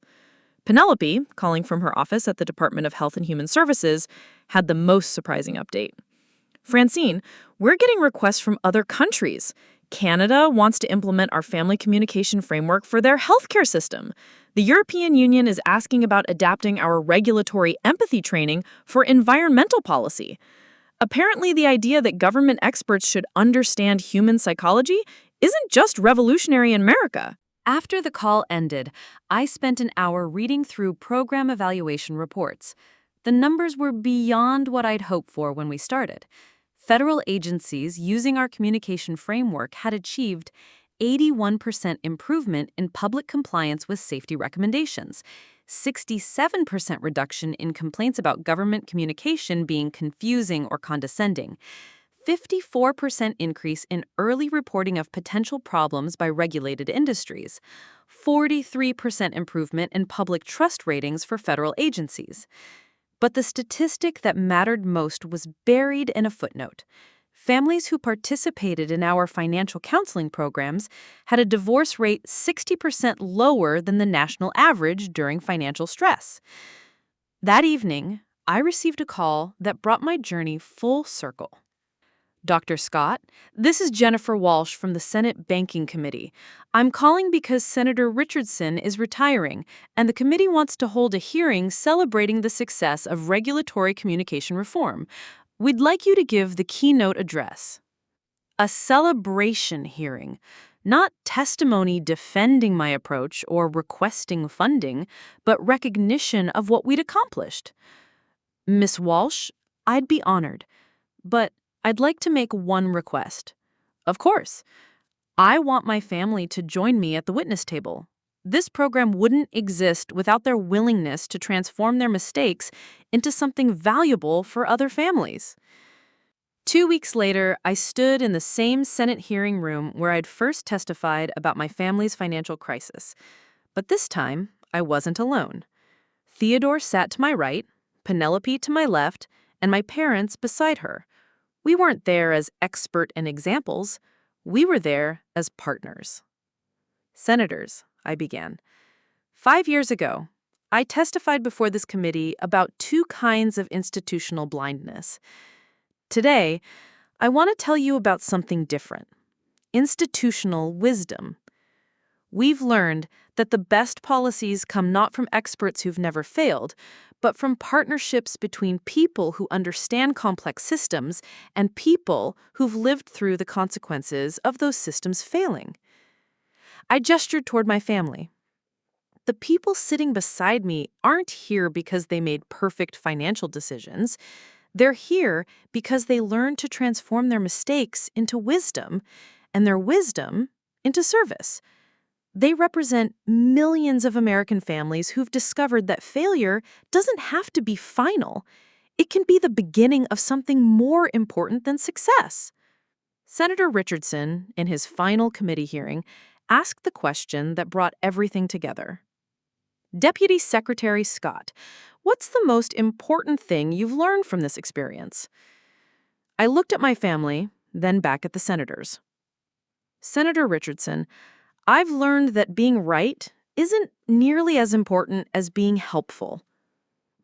Penelope, calling from her office at the Department of Health and Human Services, had the most surprising update. "Francine, we're getting requests from other countries. Canada wants to implement our family communication framework for their healthcare system. The European Union is asking about adapting our regulatory empathy training for environmental policy. Apparently, the idea that government experts should understand human psychology isn't just revolutionary in America." After the call ended, I spent an hour reading through program evaluation reports. The numbers were beyond what I'd hoped for when we started. Federal agencies using our communication framework had achieved 81% improvement in public compliance with safety recommendations, 67% reduction in complaints about government communication being confusing or condescending, 54% increase in early reporting of potential problems by regulated industries, 43% improvement in public trust ratings for federal agencies. But the statistic that mattered most was buried in a footnote. Families who participated in our financial counseling programs had a divorce rate 60% lower than the national average during financial stress. That evening, I received a call that brought my journey full circle. "Dr. Scott, this is Jennifer Walsh from the Senate Banking Committee. I'm calling because Senator Richardson is retiring, and the committee wants to hold a hearing celebrating the success of regulatory communication reform. We'd like you to give the keynote address." A celebration hearing, not testimony defending my approach or requesting funding, but recognition of what we'd accomplished. "Miss Walsh, I'd be honored, but I'd like to make one request." "Of course. I want my family to join me at the witness table. This program wouldn't exist without their willingness to transform their mistakes into something valuable for other families." 2 weeks later, I stood in the same Senate hearing room where I'd first testified about my family's financial crisis. But this time, I wasn't alone. Theodore sat to my right, Penelope to my left, and my parents beside her. We weren't there as expert and examples. We were there as partners. "Senators," I began. 5 years ago, I testified before this committee about 2 kinds of institutional blindness. Today, I want to tell you about something different: institutional wisdom. We've learned that the best policies come not from experts who've never failed, but from partnerships between people who understand complex systems and people who've lived through the consequences of those systems failing. I gestured toward my family. The people sitting beside me aren't here because they made perfect financial decisions. They're here because they learned to transform their mistakes into wisdom, and their wisdom into service. They represent millions of American families who've discovered that failure doesn't have to be final. It can be the beginning of something more important than success. Senator Richardson, in his final committee hearing, asked the question that brought everything together. "Deputy Secretary Scott, what's the most important thing you've learned from this experience?" I looked at my family, then back at the senators. "Senator Richardson, I've learned that being right isn't nearly as important as being helpful.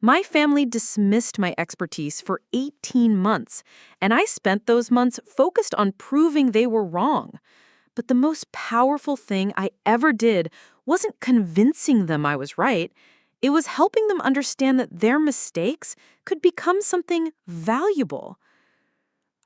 My family dismissed my expertise for 18 months, and I spent those months focused on proving they were wrong. But the most powerful thing I ever did wasn't convincing them I was right. It was helping them understand that their mistakes could become something valuable."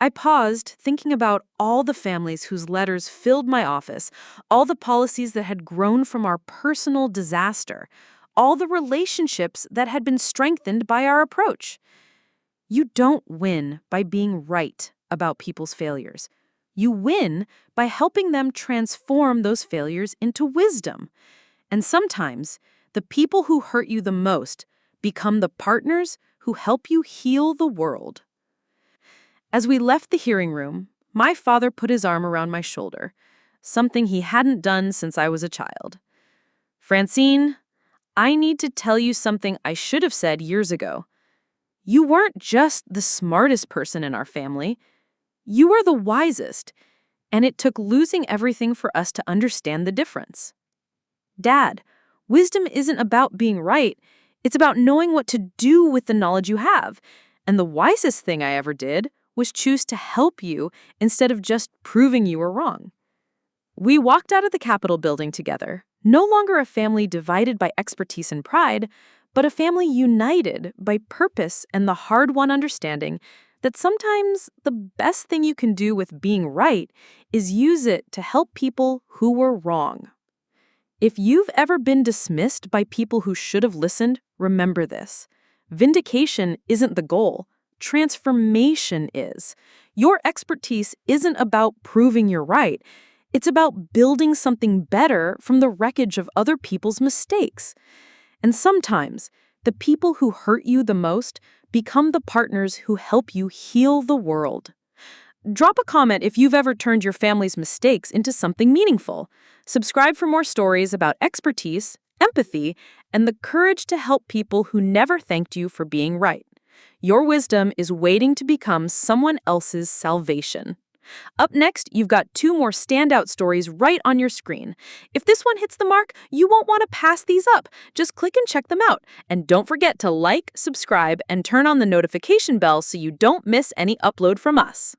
I paused, thinking about all the families whose letters filled my office, all the policies that had grown from our personal disaster, all the relationships that had been strengthened by our approach. "You don't win by being right," about people's failures. You win by helping them transform those failures into wisdom. And sometimes, the people who hurt you the most become the partners who help you heal the world. As we left the hearing room, my father put his arm around my shoulder, something he hadn't done since I was a child. Francine, I need to tell you something I should have said years ago. You weren't just the smartest person in our family. You were the wisest, and it took losing everything for us to understand the difference. Dad, wisdom isn't about being right. It's about knowing what to do with the knowledge you have. And the wisest thing I ever did was choose to help you instead of just proving you were wrong. We walked out of the Capitol building together, no longer a family divided by expertise and pride, but a family united by purpose and the hard-won understanding that sometimes the best thing you can do with being right is use it to help people who were wrong. If you've ever been dismissed by people who should have listened, remember this. Vindication isn't the goal. Transformation is. Your expertise isn't about proving you're right. It's about building something better from the wreckage of other people's mistakes. And sometimes, the people who hurt you the most become the partners who help you heal the world. Drop a comment if you've ever turned your family's mistakes into something meaningful. Subscribe for more stories about expertise, empathy, and the courage to help people who never thanked you for being right. Your wisdom is waiting to become someone else's salvation. Up next, you've got 2 more standout stories right on your screen. If this one hits the mark, you won't want to pass these up. Just click and check them out. And don't forget to like, subscribe, and turn on the notification bell so you don't miss any upload from us.